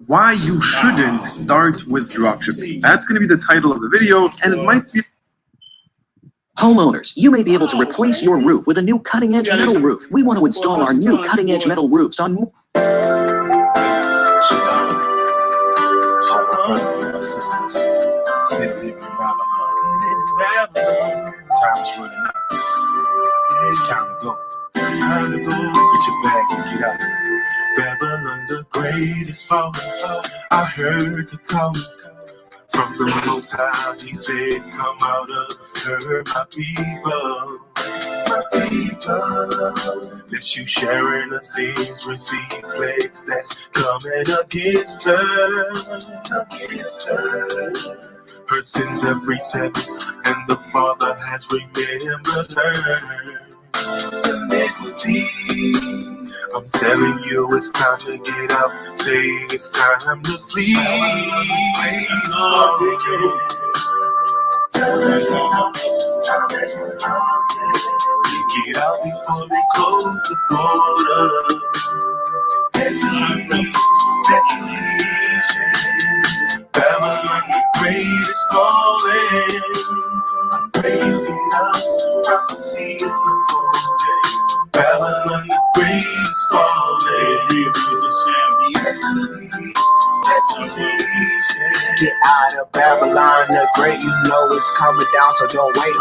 why you shouldn't start with dropshipping. That's going to be the title of the video, and it might be... Homeowners, you may be able to replace your roof with a new cutting-edge metal roof. We want to install our new cutting-edge metal roofs on... Brothers and my sisters, still living in Babylon. Time is running out. It's time to go. Time to go. Get your bag and get out. Babylon the Great is falling. I heard the call from the Most High. He said, "Come out of her, my people." My people, let you sharing the sins, receive plagues that's coming against her, Her sins have reached heaven, and the Father has remembered her iniquity. I'm telling you, it's time to get out. Say it's time to flee. Time has run out. Time has run out. Get out before they close the border. Babylon the Great is falling. I'm praying out. Prophecy is unfolding. Babylon the Great is falling. Get out of Babylon the Great, you know it's coming down, so don't wait.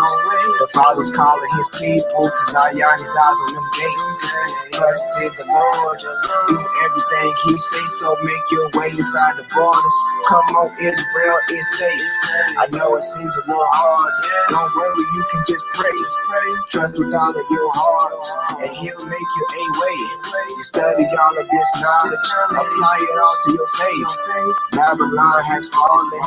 The Father's calling his people to Zion, his eyes on them gates. Trust in the Lord, do everything he say, so make your way inside the borders. Come on, Israel, it's safe. I know it seems a little hard, don't worry, you can just pray. Trust with all of your heart, and he'll make you a way. You study all of this knowledge, apply it all to your faith. Babylon has fallen,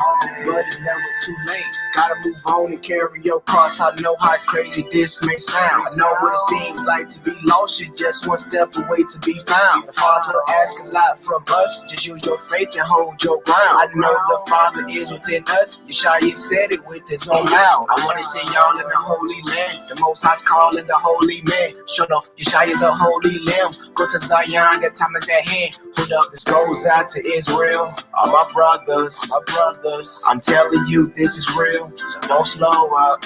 but it's never too late. Gotta move on and carry your cross. I know how crazy this may sound. I know what it seems like to be lost. You're just one step away to be found. The Father asks a lot from us. Just use your faith and hold your ground. I know the Father is within us. Yeshaya said it with his own mouth. I want to see y'all in the Holy Land. The Most High's calling the holy man. Shut off, Yeshaya's a holy lamb. Go to Zion, that time is at hand. Put up, this goes out to Israel. All my brothers, I'm telling you, this is real. So don't slow up,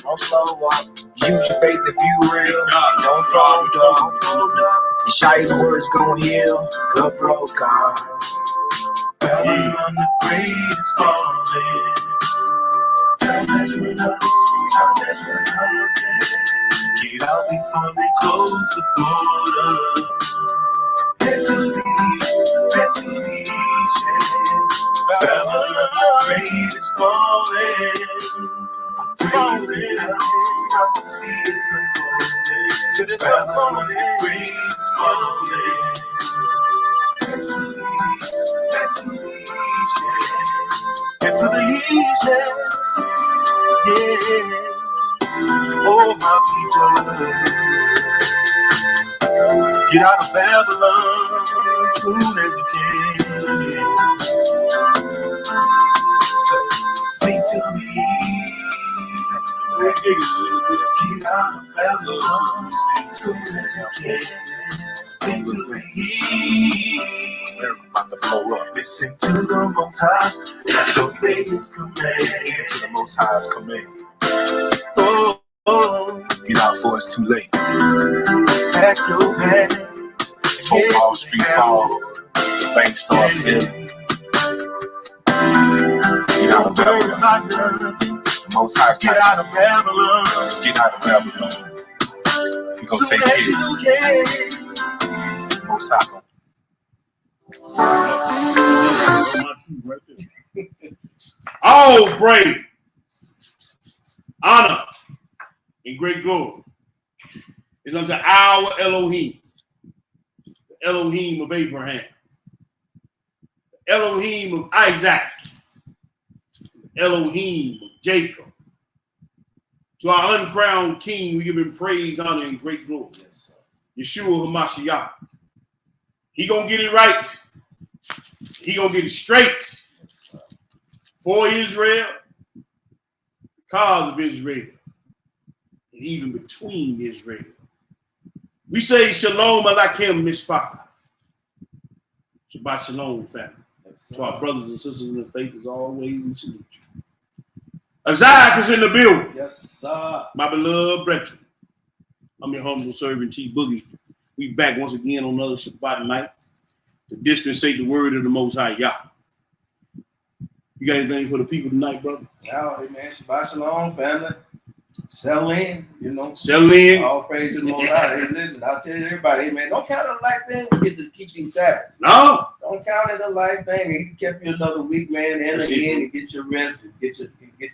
Use your faith if you real. Don't fold up. Yeshaya's words gon' heal the broken. Babylon the Great is falling. Time has run out. Get out before they close the border. Head to the east, Babylon the Great is falling. I'm feeling out. Prophecy is unfolding. Babylon the Great is falling. Head to the east, yeah. Oh, my people, get out of Babylon as soon as you can. So, flee to the east. Get out of Babylon as soon as you can. Flee to the east. About to blow up. Listen to the Most High. At your Vegas command. To the Most High's command. Get out before it's too late. Pack your bags. Before Wall Street fall, the bank start filling. Get out of Babylon. The Most High. Get out of Babylon. Just get out of Babylon. You're gonna take it. Most High. All praise, honor, and great glory is unto our Elohim, the Elohim of Abraham, the Elohim of Isaac, the Elohim of Jacob. To our uncrowned King, we give him praise, honor, and great glory. Yes, Yeshua HaMashiach. He gonna get it right. He gonna get it straight for Israel, because of Israel, and even between Israel. We say Shalom Aleichem Mishpacha. Shabbat Shalom, family. Yes, To our brothers and sisters in the faith, as always, we salute you. Azias is in the building. Yes, sir. My beloved brethren. I'm your humble servant, T Boogie. We back once again on another Shabbat night to dispensate the word of the Most High Yah. You got anything for the people tonight, brother? Now, hey man, Shabbat Shalom, family. Settle in, you know. Settle in. All praise to the Most High. Hey, listen, I'll tell you everybody, hey man, don't count it a light thing. We get to keep these Sabbaths. No. Don't count it a light thing. He kept you another week, man, and That's again, it. and get your rest and get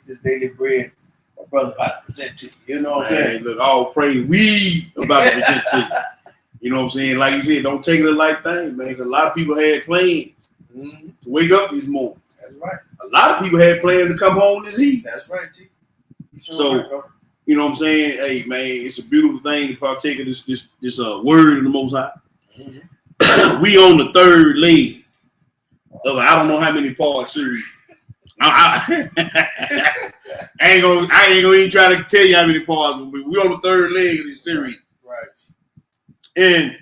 this daily bread. My brother about to present to you. You know what I'm Hey, saying? look, all praise we about to present to you. You know what I'm saying? Like you said, don't take it a light thing, man. 'Cause a lot of people had plans Mhm. to wake up this morning. That's right. A lot of people had plans to come home this evening. That's right, G. Sure So, right, bro. You know what I'm saying? Hey, man, it's a beautiful thing to partake of this word of the Most High. Mhm. We on the third leg of I don't know how many part series. I ain't gonna even try to tell you how many parts, but we on the third leg of this series. Right. And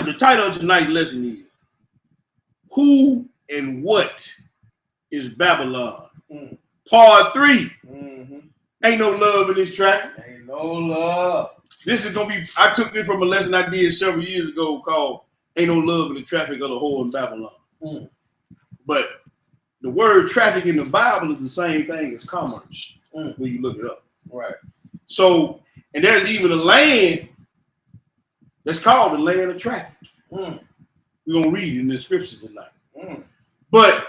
the title of tonight's lesson is Who and What is Babylon? Mm. Part 3. Mm-hmm. Ain't no love in this track. Ain't no love. This is gonna be. I took this from a lesson I did several years ago called "Ain't No Love in the Traffic of the Whore in Babylon." Mm. But the word "traffic" in the Bible is the same thing as commerce Mm. when you look it up. Right. So, and there's even a land that's called the land of traffic. Mm. We're gonna read it in the scriptures tonight. Mm. But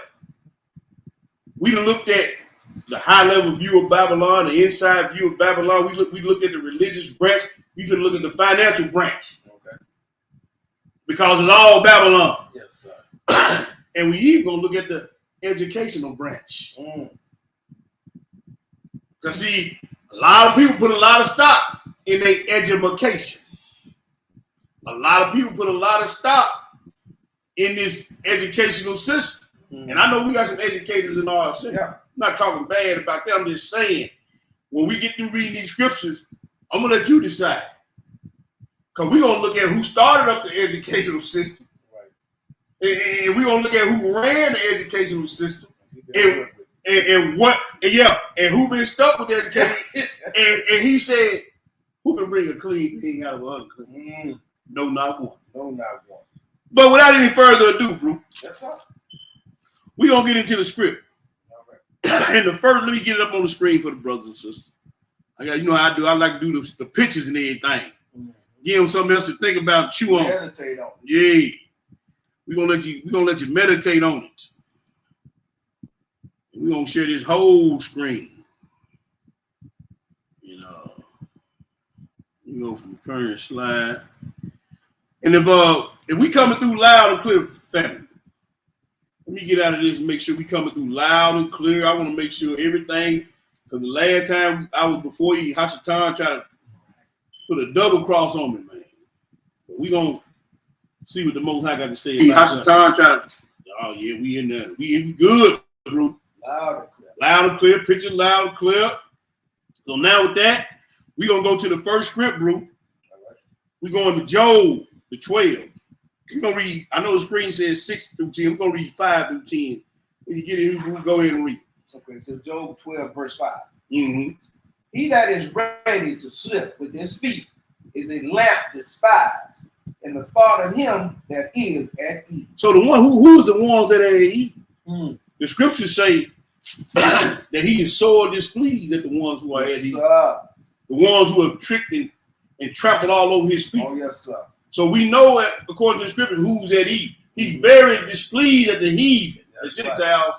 we looked at the high level view of Babylon, the inside view of Babylon. We looked at the religious branch. We can look at the financial branch Okay. because it's all Babylon. Yes, sir. And we even gonna look at the educational branch. Mm. Cause see, a lot of people put a lot of stock in their education. A lot of people put a lot of stock in this educational system. Mm. And I know we got some educators in our city. Yeah. I'm not talking bad about them. I'm just saying, when we get through reading these scriptures, I'm gonna let you decide. Cause we're gonna look at who started up the educational system, Right. and we're gonna look at who ran the educational system, He been good with it. and who been stuck with the education. and he said, who can bring a clean thing out of an unclean? Mm. No, not one. No, not one. But without any further ado, bro, Yes, sir. we're gonna get into the script. All right. And the first, let me get it up on the screen for the brothers and sisters. I got, you know how I do. I like to do the pictures and everything. Mm. Give them something else to think about, and chew on. Meditate on it. Yeah, we're gonna let you meditate on it. We're gonna share this whole screen. You know, you go from current slide. And if we coming through loud and clear, family, let me get out of this and make sure we coming through loud and clear. I want to make sure everything, because the last time I was before you, Hashatan tried to put a double cross on me, man. But we gonna see what the Most High got to say about that. Hashatan trying to. Oh yeah, we in there. We good, bro. Loud and clear. Loud and clear, picture loud and clear. So now with that, we gonna go to the first script, bro. All right. We going to Job, the 12. We're gonna read. I know the screen says 6 through 10. We're gonna read 5 through 10. When you get it, we'll go ahead and read. Okay, so Job 12, verse 5. Mm-hmm. He that is ready to slip with his feet is a lamp despised, and the thought of him that is at ease. So the one who's the ones that are eating? Mm. The scriptures say that he is sore displeased at the ones who are at Yes, ease. sir. The ones who have tricked and trampled all over his feet. Oh, yes, sir. So we know that according to the scripture who's at ease. He's very displeased at the heathen, the That's Gentiles.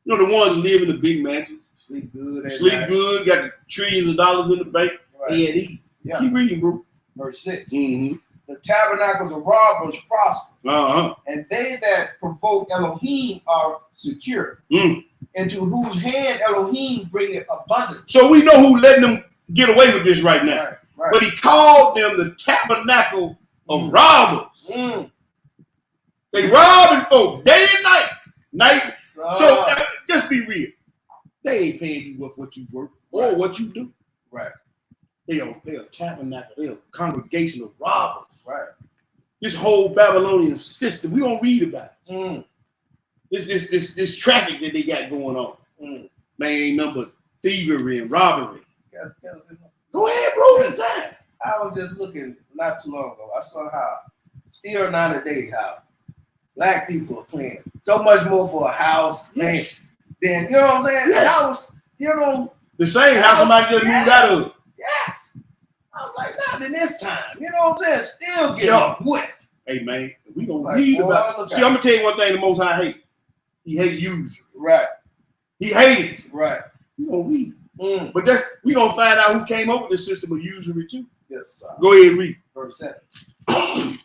You know, the ones that live in the big mansions, Sleep good. At sleep night. good, got the trillions of dollars in the bank. Right. They at ease. Yeah. Keep reading, bro. Verse 6. Mm-hmm. The tabernacles of robbers prosper, Uh-huh. and they that provoke Elohim are secure. Mm. Into whose hand Elohim bringeth abundance. So we know who letting them get away with this right now. Right, right. But he called them the tabernacle of robbers. Mm. They robbing folk day and night. Night. So Uh, just be real. They ain't paying you what you work or what you do. right, They are tabernacle. They are congregation of robbers. right. This whole Babylonian system, we don't read about it. Mm. this traffic that they got going on. Mm. Man, ain't nothing but thievery and robbery. Can I say something? Go ahead, bro. It's time. I was just looking not too long ago. I saw how still nowadays how black people are paying so much more for a house Yes. than you know what I'm saying? Yes. And I was, you know, The same house somebody just moved out of. yes. I was like, not in this time. You know what I'm saying? Still getting Yeah. wet. Hey man, we gonna Like, read boy, about. look See, out. I'm gonna tell you one thing. The Most High hate. He hate usury. Right, He hate it. right. We gonna read. Mm. But that we gonna find out who came up with the system of usury too. Yes, sir. Go ahead and read. Verse 7.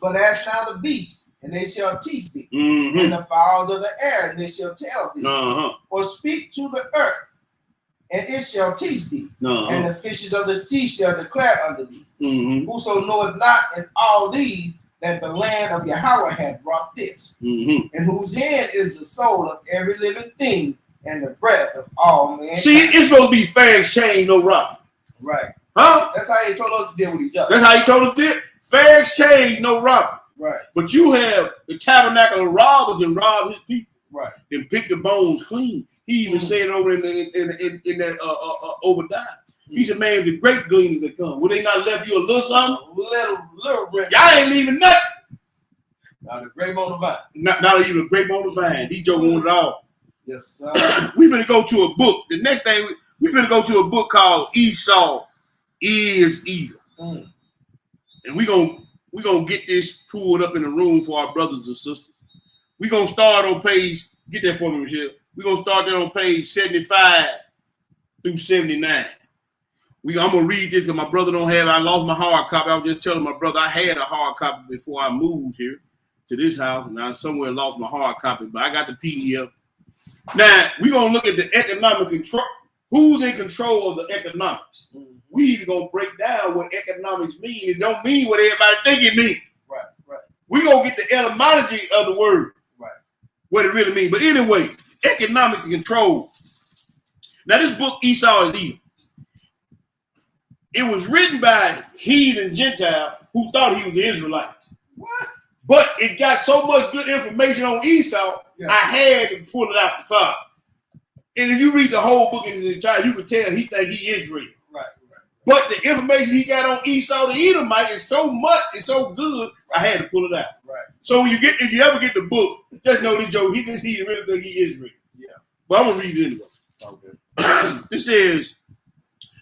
But ask now the beasts, and they shall teach thee, Mm-hmm. and the fowls of the air, and they shall tell thee. Uh-huh. Or speak to the earth, and it shall teach thee. And Uh-huh. the fishes of the sea shall declare unto thee. Mm-hmm. Whoso knoweth not in all these that the land of Yahweh hath brought this, Mm-hmm. in whose hand is the soul of every living thing, and the breath of all men. See, it's supposed to be fair exchange, no robbery. Right. Huh? That's how he told us to deal with each other. That's how he told us this. Fair exchange, no robbery. Right, But you have the tabernacle of robbers and rob his people right. and pick the bones clean. He even Mhm. said over in that Obadiah. He said, man, the great gleaners that come, will they not left you a little something? Little bit. Y'all ain't leaving nothing. Now the grape on the vine. Not even a grape on the vine. These jokers want it all. Yes, sir. We finna go to a book. The next thing, we finna go to a book called Esau is Edom. Mm. And we gonna get this pulled up in the room for our brothers and sisters. We gonna start on page, get that for me, Michelle. We gonna start there on page 75 through 79. I'm gonna read this because my brother don't have it. I lost my hard copy. I was just telling my brother I had a hard copy before I moved here to this house, and I somewhere lost my hard copy, but I got the PDF. Now we're gonna look at the economic control. Who's in control of the economics? We even gonna break down what economics mean. It don't mean what everybody think it means. Right, right. We gonna get the etymology of the word, Right. what it really means. But anyway, economic control. Now this book Esau is Edom. It was written by heathen Gentile who thought he was an Israelite. What? But it got so much good information on Esau, Yeah. I had to pull it out the closet. And if you read the whole book in its entirety, you can tell he think he is real. Right, But the information he got on Esau the Edomite is so much, it's so good, I had to pull it out. right. So if you ever get the book, just know this Joe, he really think he is real. Yeah. But I'm gonna read it anyway. Okay. This says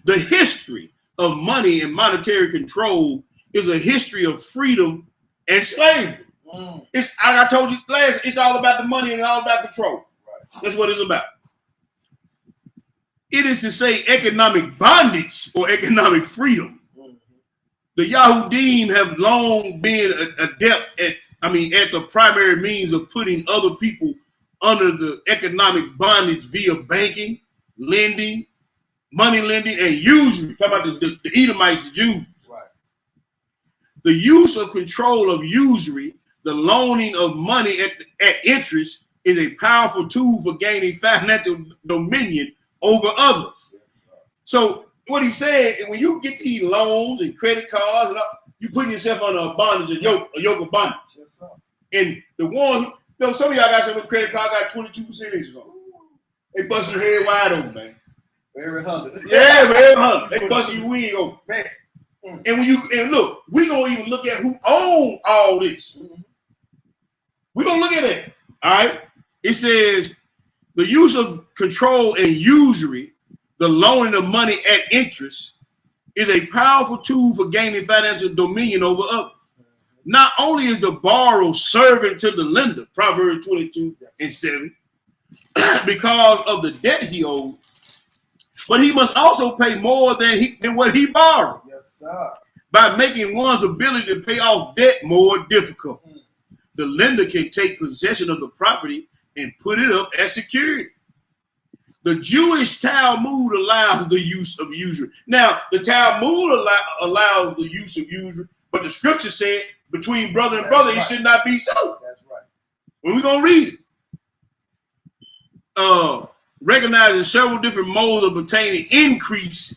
the history of money and monetary control is a history of freedom and slavery. Mm. It's like I told you last, it's all about the money and all about control. Right. That's what it's about. It is to say economic bondage or economic freedom. Mm. The Yahudim have long been adept at the primary means of putting other people under the economic bondage via banking, lending, money lending, and usury. Talk about the Edomites, the Jews. Right. The use of control of usury, the loaning of money at interest, is a powerful tool for gaining financial dominion over others. Yes, sir. So what he said, when you get these loans and credit cards, and you putting yourself under a bondage, a yoke of bondage. Yes, sir. And the one, some of y'all got some credit card got 22% interest on. They bust your head wide open, man. Very hungry. Yeah, man, huh? They bust your wig open. Man. And look, we gonna even look at who own all this. We're gonna look at it. All right. It says the use of control and usury, the loaning of money at interest, is a powerful tool for gaining financial dominion over others. Not only is the borrower servant to the lender, Proverbs 22:7, because of the debt he owes, but he must also pay more than what he borrowed, Yes, sir. by making one's ability to pay off debt more difficult. The lender can take possession of the property and put it up as security. The Jewish Talmud allows the use of usury. Now, the Talmud allows the use of usury, but the scripture said between brother and brother, it should not be so. That's right. When we're going to read it, recognizing several different modes of obtaining increase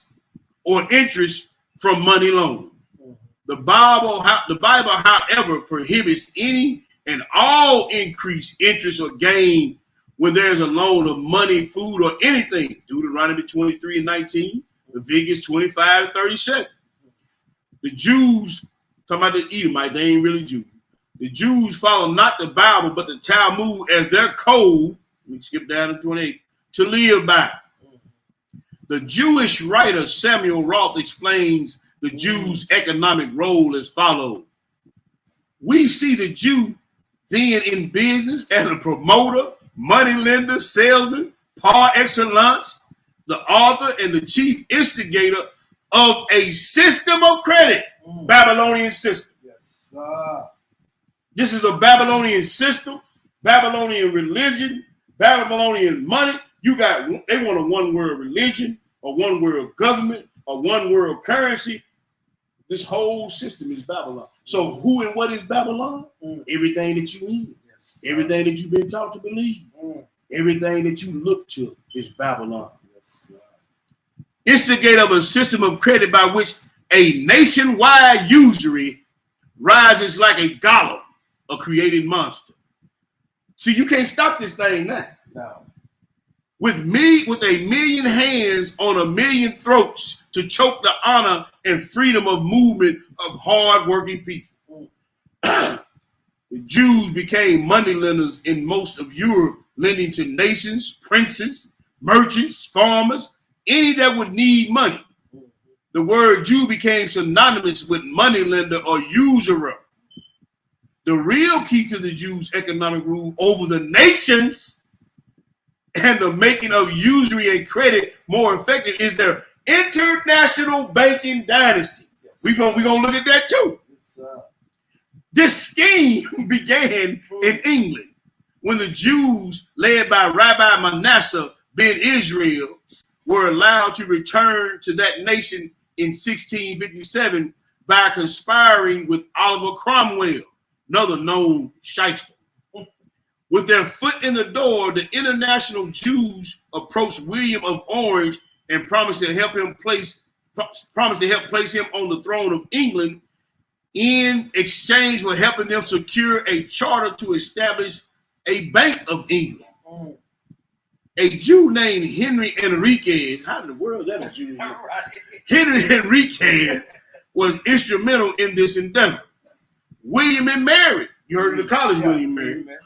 or interest from money loan. The Bible, however, prohibits any and all increase, interest, or gain when there's a loan of money, food, or anything. Deuteronomy 23 and 19, Leviticus 25 and 37. The Jews, talking about the Edomite, they ain't really Jews. The Jews follow not the Bible, but the Talmud as their code. We skip down to 28, to live by. The Jewish writer Samuel Roth explains the Jews' economic role as follows. We see the Jew then in business as a promoter, money lender, salesman, par excellence, the author and the chief instigator of a system of credit, Babylonian system. Yes, sir. This is a Babylonian system, Babylonian religion, Babylonian money. You got, they want a one world religion, a one world government, a one world currency. This whole system is Babylon. So who and what is Babylon? Everything that you need. Yes, Everything that you've been taught to believe. Everything that you look to is Babylon. Yes, Instigator of a system of credit by which a nationwide usury rises like a golem, a created monster. See, you can't stop this thing now. no. With a million hands on a million throats to choke the honor and freedom of movement of hard-working people. The Jews became moneylenders in most of Europe, lending to nations, princes, merchants, farmers, any that would need money. The word Jew became synonymous with moneylender or usurer. The real key to the Jews' economic rule over the nations and the making of usury and credit more effective is their international banking dynasty. Yes. We're gonna look at that too. Yes, This scheme began in England when the Jews, led by Rabbi Manasseh ben Israel, were allowed to return to that nation in 1657 by conspiring with Oliver Cromwell, another known shyster. With their foot in the door, the international Jews approached William of Orange and promised to help place him on the throne of England in exchange for helping them secure a charter to establish a Bank of England. A Jew named Henry Enriquez, how in the world is that a Jew? Henry Enriquez was instrumental in this endeavor. William and Mary, you heard of the college William and Mary.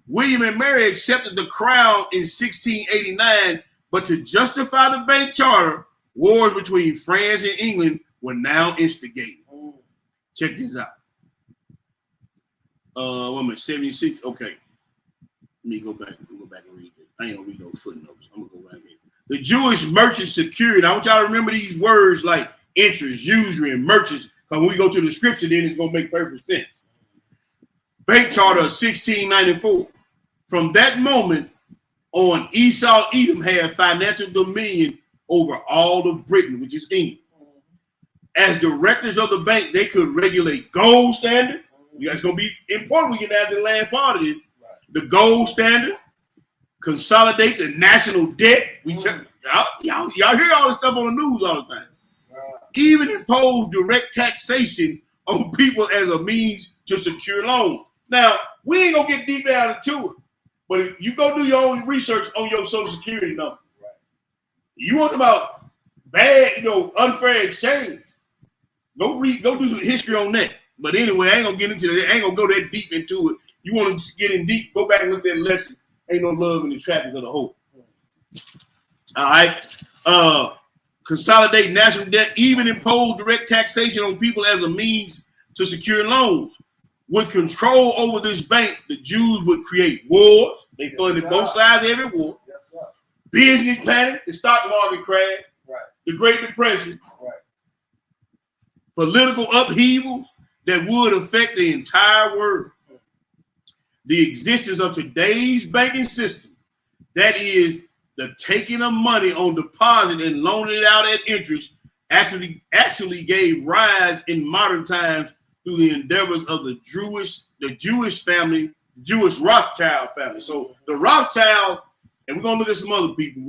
William and Mary accepted the crown in 1689, but to justify the bank charter, wars between France and England were now instigated. Check this out. 76. Okay. Let me go back and read this. I ain't gonna read those footnotes. I'm gonna go right here. The Jewish merchant secured. I want y'all to remember these words like interest, usury, and merchants, because when we go to the scripture, then it's gonna make perfect sense. Bank charter of 1694. From that moment on, Esau Edom had financial dominion over all of Britain, which is England. As directors of the bank, they could regulate gold standard. That's going to be important. We get down to the last part of it. The gold standard, consolidate the national debt. Y'all hear all this stuff on the news all the time. Even impose direct taxation on people as a means to secure loans. Now, we ain't going to get deep down into it. But if you go do your own research on your Social Security number, you want about bad, unfair exchange, go do some history on that. But anyway, I ain't gonna get into that. I ain't gonna go that deep into it. You want to get in deep, go back and look at that lesson. Ain't no love in the traffic of the whole. All right. Consolidate national debt, even impose direct taxation on people as a means to secure loans. With control over this bank, the Jews would create wars. They funded both sides of every war. Yes, sir. Business panic, the stock market crash, Right. the Great Depression, Right. political upheavals that would affect the entire world. The existence of today's banking system, that is the taking of money on deposit and loaning it out at interest, actually gave rise in modern times through the endeavors of the Jewish family, Jewish Rothschild family. So the Rothschilds, and we're gonna look at some other people.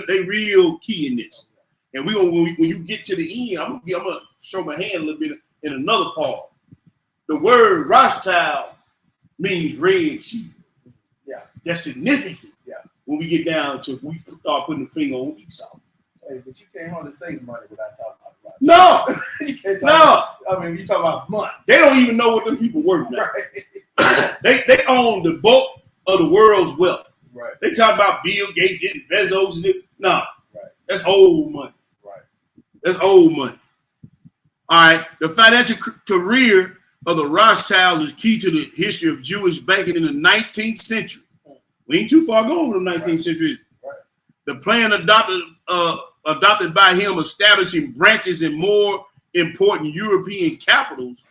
They real key in this. And we're gonna when you get to the end, I'm gonna show my hand a little bit in another part. The word Rothschild means red sheep. Yeah. That's significant. Yeah. when we get down to we start putting the finger on Esau. Hey, but you can't hardly say money without talking about money. No, You can't talk no, about, I mean, you talk about money. they don't even know what them people worth now. Right. They own the bulk of the world's wealth. Right. They talk about Bill Gates and Bezos and it. No, Right. that's old money. Right. That's old money. All right, the financial career of the Rothschilds is key to the history of Jewish banking in the 19th century. We ain't too far gone from the 19th century. Right. The plan adopted by him, establishing branches in more important European capitals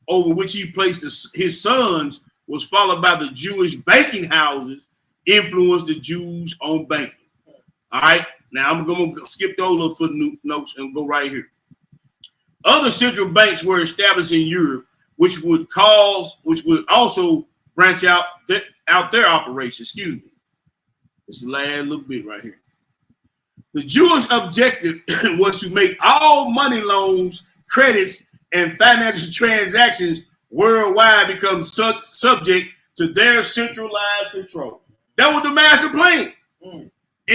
over which he placed his sons, was followed by the Jewish banking houses, influenced the Jews on banking. All right, now I'm going to skip those little footnotes and go right here. Other central banks were established in Europe, which would also branch out their operations. Excuse me. This is the last little bit right here. The Jewish objective was to make all money loans, credits, and financial transactions worldwide become subject to their centralized control. That was the master plan. And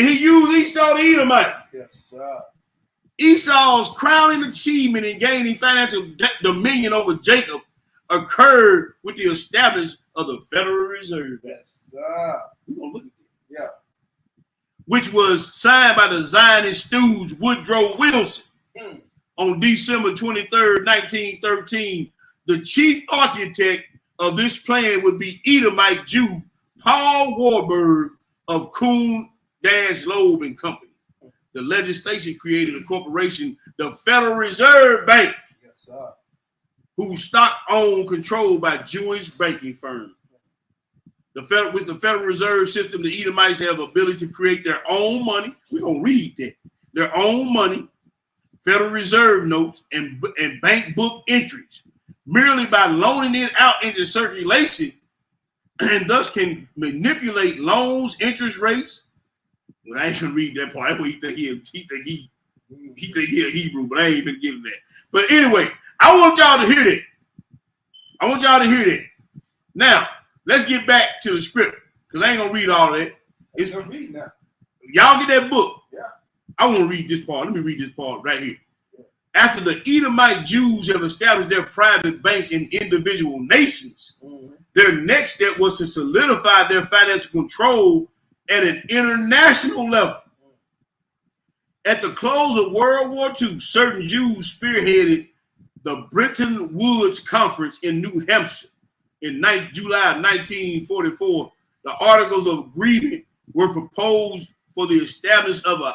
he used Esau the Edomite. Yes, sir. Esau's crowning achievement in gaining financial dominion over Jacob occurred with the establishment of the Federal Reserve. Yes, sir. We're gonna look at that. Yeah. Which was signed by the Zionist stooge Woodrow Wilson on December 23rd, 1913. The chief architect of this plan would be Edomite Jew Paul Warburg of Kuhn-Loeb and Company. The legislation created a corporation, the Federal Reserve Bank, Yes, sir. whose stock owned controlled by Jewish banking firms. With the Federal Reserve System, the Edomites have the ability to create their own money. We're going to read that. Their own money, Federal Reserve notes, and bank book entries, merely by loaning it out into circulation, and thus can manipulate loans, interest rates. Well, I ain't gonna read that part. That's what he think he a Hebrew, but I ain't even giving that. But anyway, I want y'all to hear that. Now, let's get back to the script, because I ain't gonna read all that. It's gonna read now. Y'all get that book. Yeah. I want to read this part. Let me read this part right here. After the Edomite Jews have established their private banks in individual nations, their next step was to solidify their financial control at an international level. At the close of World War II, certain Jews spearheaded the Bretton Woods Conference in New Hampshire in July 1944. The Articles of Agreement were proposed for the establishment of an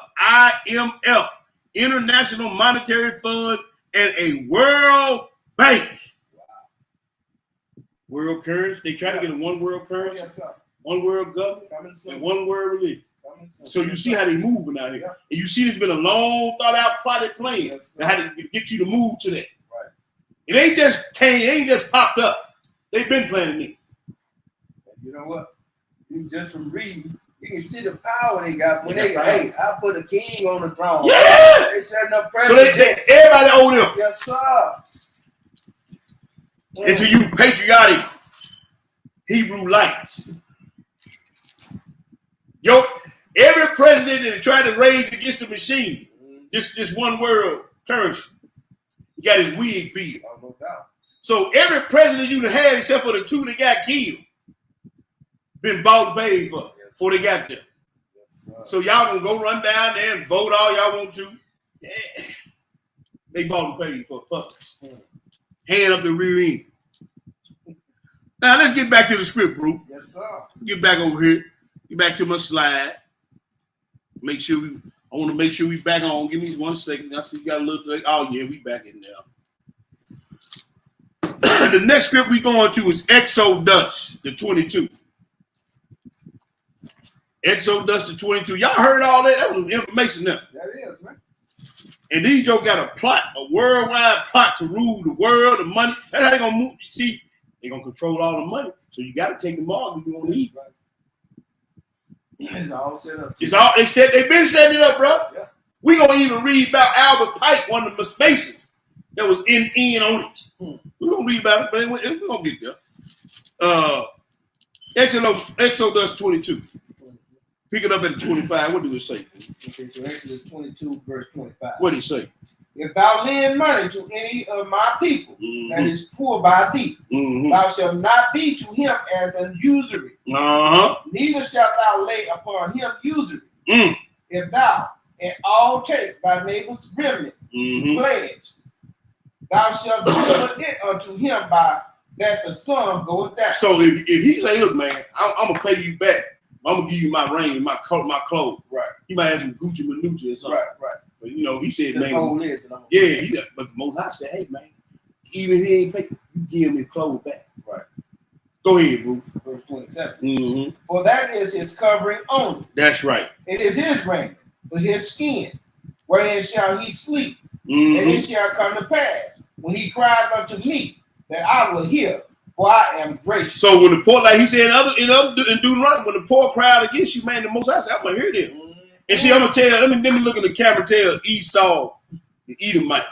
IMF, International Monetary Fund, and a World Bank. Wow. World currency. They try to get a one world currency, Yes, sir. one world government, Coming and soon. one world religion. Coming soon. So you see how they moving out here. Yeah. And you see there's been a long thought out plotted plan Yes, sir. that had to get you to move to that. Right. It ain't just popped up. They've been planning it. And you know what? You just from reading, you can see the power they got when They they got hey, I put a king on the throne. Yeah! They setting up So president. everybody owe them. Yes, sir. And to you patriotic Hebrew lights. Every president that tried to rage against the machine, just one world currency, he got his wig peeled. Oh, no doubt. So every president you had, except for the two that got killed, been bought and paid for before they got there. Yes, sir. So y'all gonna go run down there and vote all y'all want to. Yeah. They bought and paid for puppets. Hand up the rear end. Now let's get back to the script, bro. Yes, sir. Get back over here. Get back to my slide. Make sure I want to make sure we back on. Give me 1 second. I see you got a little. Oh yeah, we back in there. The next script we going to is Exodus, the 22. Exodus, the 22. Y'all heard all that? That was information there. That is, man. And these jokes got a plot, a worldwide plot to rule the world, the money. That's how they gonna move. See, they gonna control all the money. So you got to take them all if you want to eat. Right. It's all set up. It's all they said. They've been setting it up, bro. Yeah. We gonna even read about Albert Pike, one of the Masons that was in on it. We're gonna read about it, but we're gonna get there. Exodus 22. Pick it up at 25. What do it say? Okay, so Exodus 22, verse 25. What did it say? If thou lend money to any of my people that Mm-hmm. is poor by thee, Mm-hmm. thou shalt not be to him as an usury, Uh-huh. neither shalt thou lay upon him usury. Mm. If thou in all take thy neighbor's remnant to Mm-hmm. pledge, thou shalt deliver it unto him by that the sun goeth down. So if he say, look, man, I'm gonna pay you back. I'm gonna give you my ring and my coat, my clothes. Right, He might have some Gucci Manucci or something. right. But you know, he said, The man, whole is, and I'm- yeah, he got, but the Most High said, hey, man, even if he ain't pay, you give him his clothes back. Right. Go ahead, Bruce. Verse 27. Mm-hmm. For that is his covering only. That's right. It is his raiment for his skin, wherein shall he sleep. And Mm-hmm. it shall come to pass when he cried unto me that I will hear, for I am gracious. So when the poor, like he said in Deuteronomy, when the poor cried against you, man, the Most High said, I'm gonna hear them. And see, I'm gonna tell. Let me look in the camera. And tell Esau, the Edomite,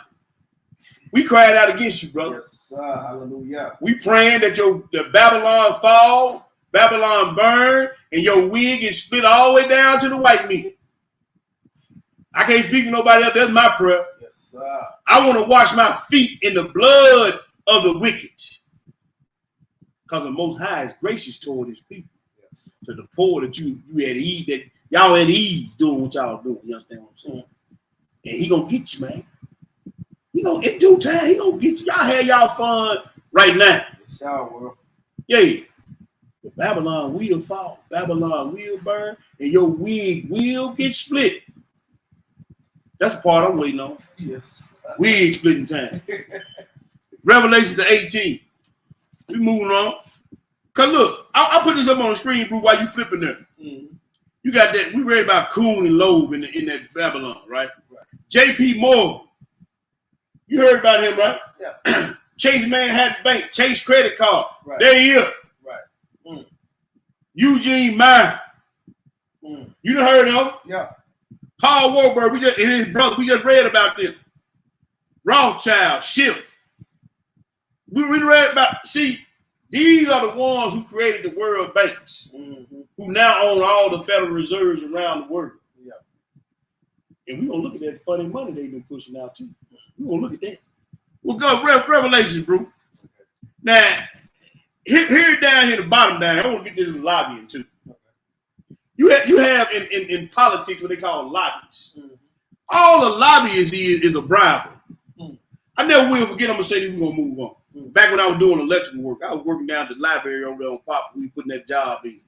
we cried out against you, brother. Yes, sir. Hallelujah. We praying that the Babylon fall, Babylon burn, and your wig is split all the way down to the white meat. I can't speak for nobody else. That's my prayer. Yes, sir. I want to wash my feet in the blood of the wicked, because the Most High is gracious toward His people. Yes. To the poor that you had ease, that y'all at ease doing what y'all doing. You understand what I'm saying? And He gonna get you, man. He gonna in due time. He gonna get you. Y'all have y'all fun right now. Yes, y'all will. Yeah. But Babylon will fall. Babylon will burn, and your wig will get split. That's the part I'm waiting on. Yes. Wig splitting time. Revelation to 18. We moving on. Cause look, I'll put this up on the screen, bro, while you flipping there. Mhm. You got that. We read about Kuhn and Loeb in that Babylon, right? J.P. Morgan. You heard about him, right? Yeah. Chase Manhattan Bank, Chase Credit Card. Right. There he is. Right. Mm. Eugene Meyer. Mm. You done heard of him? Yeah. Paul Warburg, and his brother, we just read about them. Rothschild, Schiff. We read about, see, these are the ones who created the world banks, Mm-hmm. who now own all the Federal Reserves around the world. Yeah. And we're going to look at that funny money they've been pushing out too. We're going to look at that. We'll go Revelations, bro. Now, here down here, the bottom down, I want to get this lobbying too. You have in politics what they call lobbies. Mm-hmm. All a lobbyist is a briber. Mm. I never will forget. I'm gonna say this, we're gonna move on. Mm. Back when I was doing electrical work, I was working down at the library over there on Pop. We putting that job in.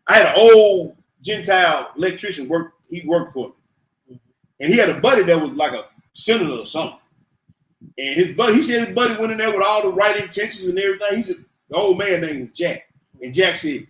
I had an old Gentile electrician he worked for me, and he had a buddy that was like a senator or something. And he said his buddy went in there with all the right intentions and everything. He said the old man named was Jack, and Jack said,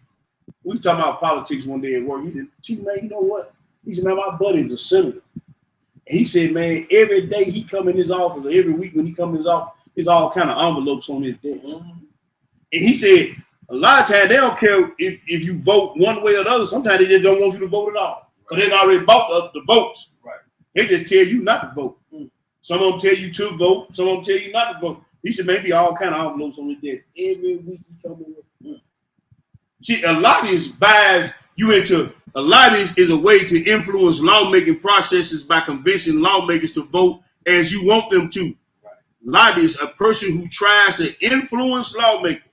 we talking about politics one day at work. He said, gee, man, you know what? He said, man, my buddy is a senator. And he said, man, every day he come in his office, or every week when he come in his office, there's all kind of envelopes on his desk. Mm-hmm. And he said, a lot of times they don't care if you vote one way or the other. Sometimes they just don't want you to vote at all. Because they already bought the votes. Right. They just tell you not to vote. Mm. Some of them tell you to vote. Some of them tell you not to vote. He said, maybe all kind of envelopes on his desk. Every week he come in with. See, a lobbyist buys you into, a lobbyist is a way to influence lawmaking processes by convincing lawmakers to vote as you want them to. Right. Lobbyist, a person who tries to influence lawmakers.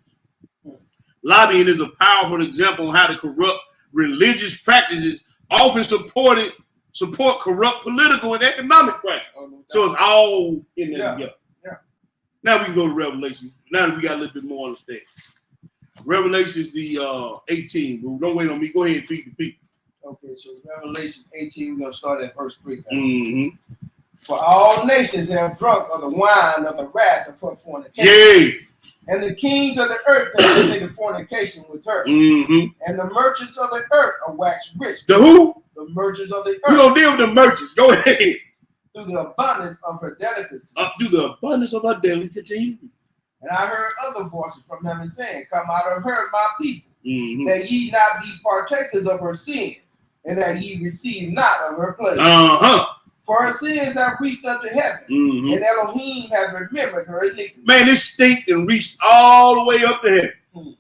Lobbying is a powerful example of how the corrupt religious practices often support corrupt political and economic practice. Oh, no doubt. So it's all in there Yeah. together. Yeah. Now we can go to Revelation. Now that we got a little bit more understanding. Revelation is the 18, bro. Don't wait on me. Go ahead and feed the people. Okay, so Revelation 18, we're going to start at verse 3. Mm-hmm. For all nations have drunk of the wine of the wrath of her fornication. Yay. And the kings of the earth have committed fornication with her. Mm-hmm. And the merchants of the earth are waxed rich. The who? The merchants of the We're earth going to deal with the merchants. Go ahead. through the abundance of her delicacy. Up through the abundance of our delicacy. And I heard other voices from heaven saying, come out of her, my people, Mm-hmm. that ye not be partakers of her sins, and that ye receive not of her plagues. Uh-huh. For her sins have reached unto heaven, Mm-hmm. and Elohim have remembered her iniquity. Man, this stink and reached all the way up to heaven. Hmm.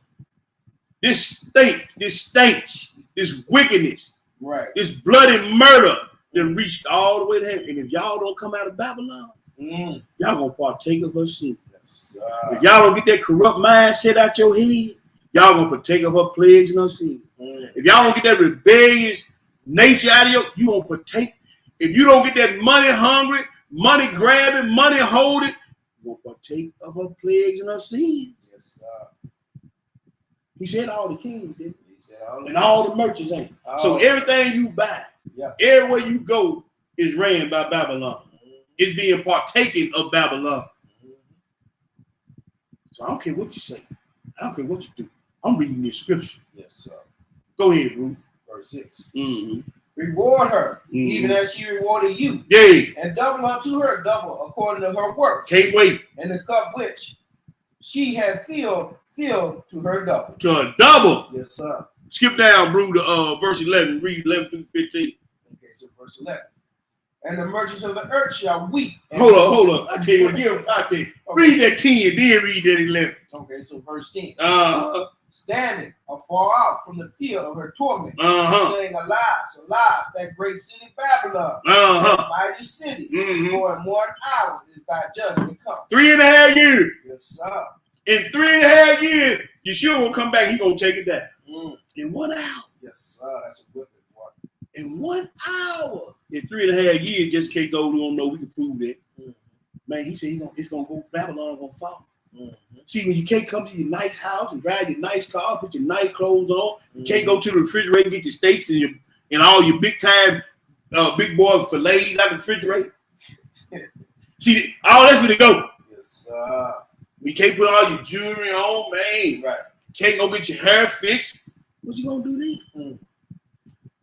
This stink, this stench, this wickedness Right. This bloody murder then reached all the way to heaven. And if y'all don't come out of Babylon, Mm. y'all gonna partake of her sin. Yes, If y'all don't get that corrupt mindset out your head, y'all gonna partake of her plagues and her sin. Mm. If y'all don't get that rebellious nature out of you gonna partake. If you don't get that money hungry, money grabbing, money holding, you gonna partake of her plagues and her sins. Yes, He said all the kings did, he said all and all the merchants ain't. So everything you buy, Yeah. everywhere you go, is ran by Babylon. It's being partaken of Babylon. So I don't care what you say. I don't care what you do. I'm reading this scripture. Yes, sir. Go ahead, Ruth. Verse 6. Mm-hmm. Reward her, Mhm. even as she rewarded you, Yeah, and double unto her double according to her work, can't wait and the cup which she had filled to her double. to a double. Yes, sir. Skip down, Brew, to verse 11. Read 11 through 15. Okay, so verse 11. And the merchants of the earth shall weep. and- Hold on. I tell you what, give him context. Okay. Read that 10, then read that 11. Okay, so verse 10. Uh-huh. Standing afar out from the fear of her torment, Uh-huh. saying, Alas, alas, that great city Babylon, Uh-huh. that mighty city, Mm-hmm. for in 1 hour is thy judgment come. 3.5 years. Yes, sir. In 3.5 years, Yeshua will come back. He gonna take it down. Mm. In 1 hour. Yes, sir. That's a good one. In 1 hour. In 3.5 years, just in case those who don't know, we can prove that. Mm. Man, he said it's gonna go, Babylon gonna fall. Mm. See, when you can't come to your nice house and drive your nice car, put your nice clothes on, you can't go to the refrigerator and get your steaks and all your big time big boy fillets out the refrigerator. See, all that's where to go. Yes, sir. You can't put all your jewelry on, man. Right. Can't go get your hair fixed. What you gonna do then? Mm.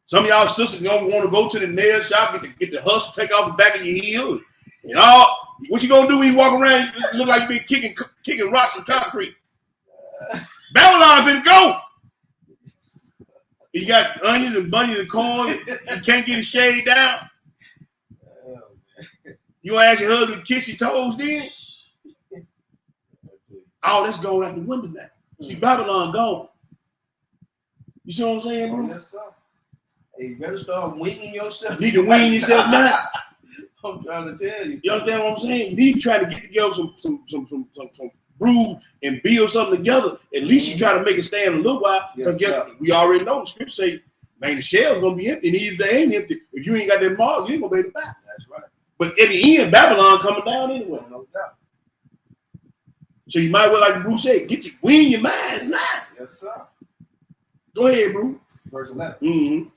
Some of y'all sisters gonna want to go to the nail shop, get the hustle, take off the back of your heel, and all. What you gonna do when you walk around? You look like you been kicking rocks and concrete. Babylon finna go. You got onions and bunions and corn. You can't get it shaved down. Oh, You wanna ask your husband to kiss your toes then? All that's going out the window now. See, Babylon gone. You see what I'm saying, man. bro? Yes, sir. Hey, you better start winging yourself. You need to wing yourself now. I'm trying to tell you. You understand what I'm saying? You need to try to get together some brew and build something together. At least you try to make it stand a little while. Because Yes, sir. we already know the script say, man, the shell's gonna be empty. And even if they ain't empty, if you ain't got that mark, you ain't gonna be able to buy. That's right. But at the end, Babylon coming down anyway. No doubt. So you might well, like Bruce said, win your minds now. Yes, sir. Go ahead, Bruce. Verse 11. Mm-hmm.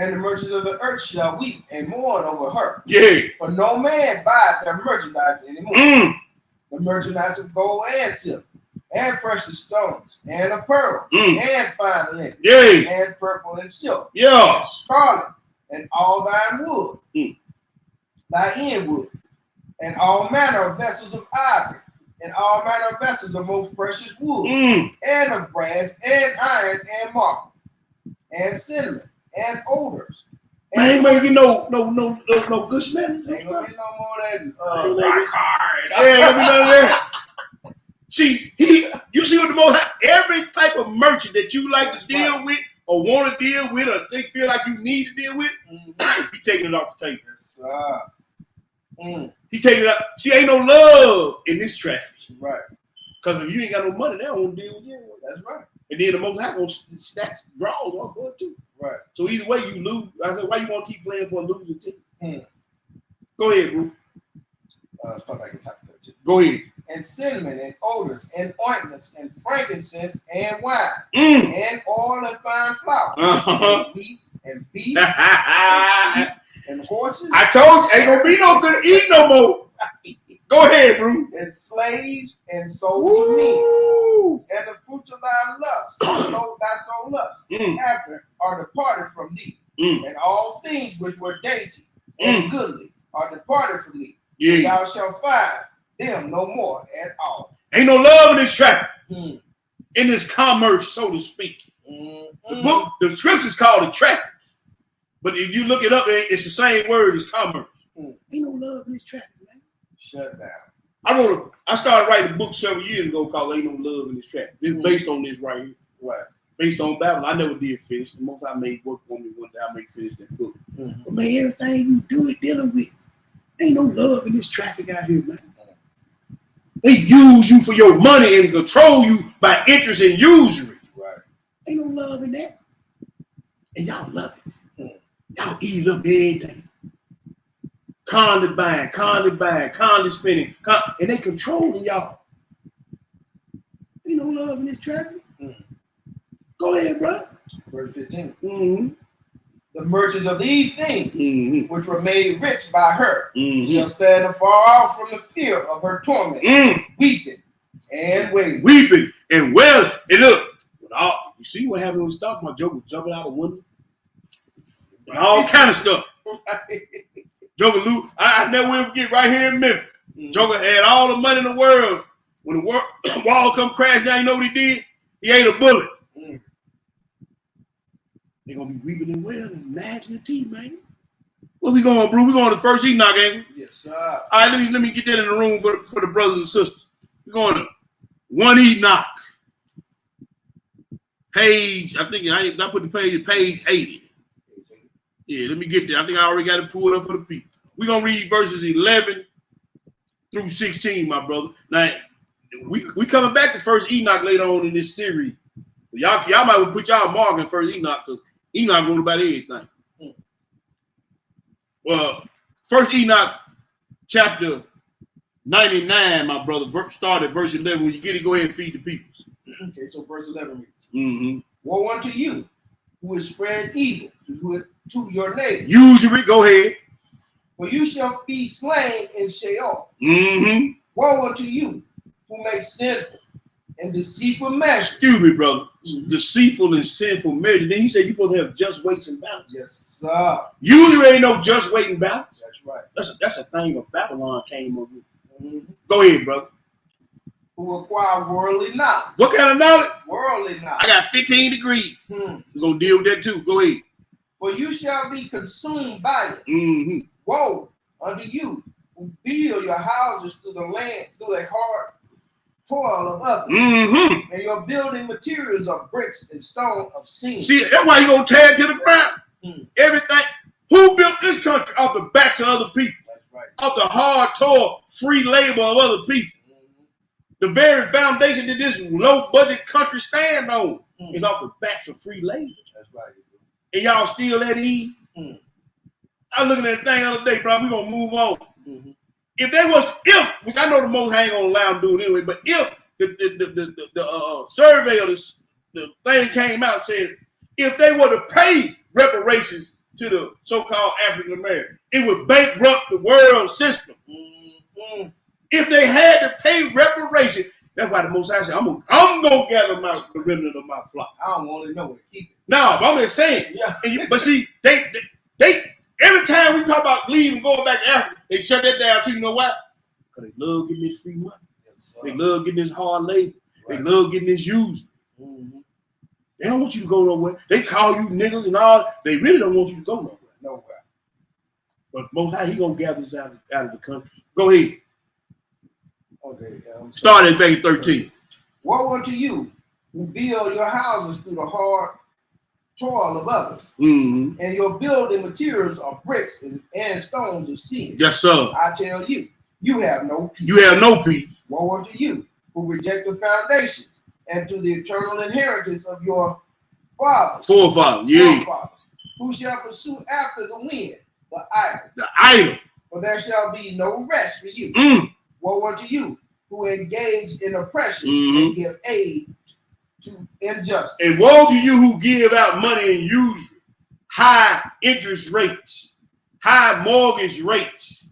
And the merchants of the earth shall weep and mourn over her. Yeah. For no man buyeth their merchandise anymore. Mm. The merchandise of gold and silver, and precious stones, and of pearls, and fine linen, Yeah. and purple and silk, Yeah. and scarlet, and all thine wood, Mm. thy inwood, and all manner of vessels of ivory, and all manner of vessels of most precious wood, Mm. and of brass, and iron, and marble, and cinnamon, and odors. Man, ain't gonna get no good smelling. Ain't gonna be no more than rock hard. Yeah, let me know that. See, you see what the most every type of merchant that you like to deal with or want to deal with or think feel like you need to deal with, he taking it off the table. Yes, He taking it up. See, ain't no love in this traffic. right. Because if you ain't got no money, they don't want to deal with you anyway. That's right. And then the most high gonna stack draws off of it too. Right. So either way you lose. I said, why you want to keep playing for a losing team? Mm. Go ahead, bro. Start back at chapter 13. Go ahead. And cinnamon, and odors, and ointments, and frankincense, and wine, Mm. and oil, and fine flour, Uh-huh. and wheat, and beef, I and horses, told you, ain't gonna be no good eat no more. Go ahead, bro. and slaves, and souls of men, Woo. and the fruits of thy lust, so thy soul lust, Mm. after are departed from thee, Mm. and all things which were dainty and goodly are departed from thee. Yeah. Thou shalt find them no more at all. Ain't no love in this traffic, Mm. in this commerce, so to speak. Mm. The book, the scriptures call it traffic. But if you look it up, it's the same word as commerce. Mm. Ain't no love in this traffic, man. Shut down. I started writing a book several years ago called Ain't No Love in This Traffic. It's based on this right here. Right. based on Babylon. I never did finish. The most I made work for me one day, I may finish that book. But man, everything you do it dealing with, ain't no love in this traffic out here, man. They use you for your money and control you by interest and usury. Right. Ain't no love in that. And y'all love it. Y'all eat up everything. Constantly buying, constantly spending, and they controlling y'all. Ain't no love in this traffic. Go ahead, bro. Verse 15. Mm-hmm. The merchants of these things, Mm-hmm. which were made rich by her, Mm-hmm. shall stand afar off from the fear of her torment, weeping and wailing. Weeping and wailing. And look, you see what happened when the stock market? Joker was jumping out the window. And all kind of stuff. Joker Lou, I never will forget right here in Memphis. Joker had all the money in the world. When the wall come crash down, you know what he did? He ate a bullet. They're gonna be weeping and wailing and gnashing the teeth, man. Where we going, bro? We going to the first Enoch, ain't we? Yes, sir. All right, let me get that in the room for the brothers and sisters. We're going to 1 Enoch. Page, I think I put the page 80. Yeah, let me get there. I think I already got it pulled up for the people. We're going to read verses 11 through 16, my brother. Now, we coming back to first Enoch later on in this series. Y'all might well put y'all mark in first Enoch because Enoch wrote about everything. Well, first Enoch chapter 99, my brother, start at verse 11. When you get it, go ahead and feed the people. Okay, so verse 11 reads, Mm-hmm. Woe unto you, who has spread evil to your neighbor, Usury, go ahead. for you shall be slain in Sheol. Mm-hmm. Woe unto you, who make sinful and deceitful measures. Excuse me, brother. Deceitful and sinful measure. Then he said you're supposed to have just weights and balance. Yes, sir. Usury ain't no just weight and balance. That's right. That's a thing of Babylon came up with. Go ahead, brother. Who acquire worldly knowledge. What kind of knowledge? Worldly knowledge. I got 15 degrees. We're going to deal with that too. Go ahead. For you shall be consumed by it. Mm-hmm. Woe unto you, who build your houses through the land, through the hard toil of others. Mm-hmm. And your building materials are bricks and stone of sin. See, that's why you going to tear it to the ground. Everything. Who built this country off the backs of other people? That's right. Off the hard toil, free labor of other people. The very foundation that this low-budget country stand on is off the backs of free labor. That's right. And y'all still at ease? I was looking at that thing the other day, bro. We're going to move on. If, which I know the most ain't going to allow them to do it anyway, but if the survey of the thing came out and said, if they were to pay reparations to the so-called African American, it would bankrupt the world system. If they had to pay reparation, that's why the Most High said, I'm gonna gather the remnant of my flock. I don't want to know it. Keep it. No, but I'm just saying. Yeah. But see, they every time we talk about leaving, going back to Africa, they shut that down too. You know why? Because they love getting this free money. Yes, They love getting this hard labor. Right. They love getting this used. They don't want you to go nowhere. They call you niggas and all. They really don't want you to go nowhere. Nowhere. But Most High, he gonna gather us out of the country. Go ahead. Okay. Start at page 13. Woe unto you, who build your houses through the hard toil of others, Mm-hmm. and your building materials are bricks and stones of sin. Yes, sir. I tell you, you have no peace. You have no peace. Woe unto you, who reject the foundations, and to the eternal inheritance of your fathers. Forefathers, yeah. Forefathers, who shall pursue after the wind, the idol. The idol. For there shall be no rest for you. Woe unto you, who engage in oppression and give aid to injustice. And woe to you who give out money and use high interest rates, high mortgage rates,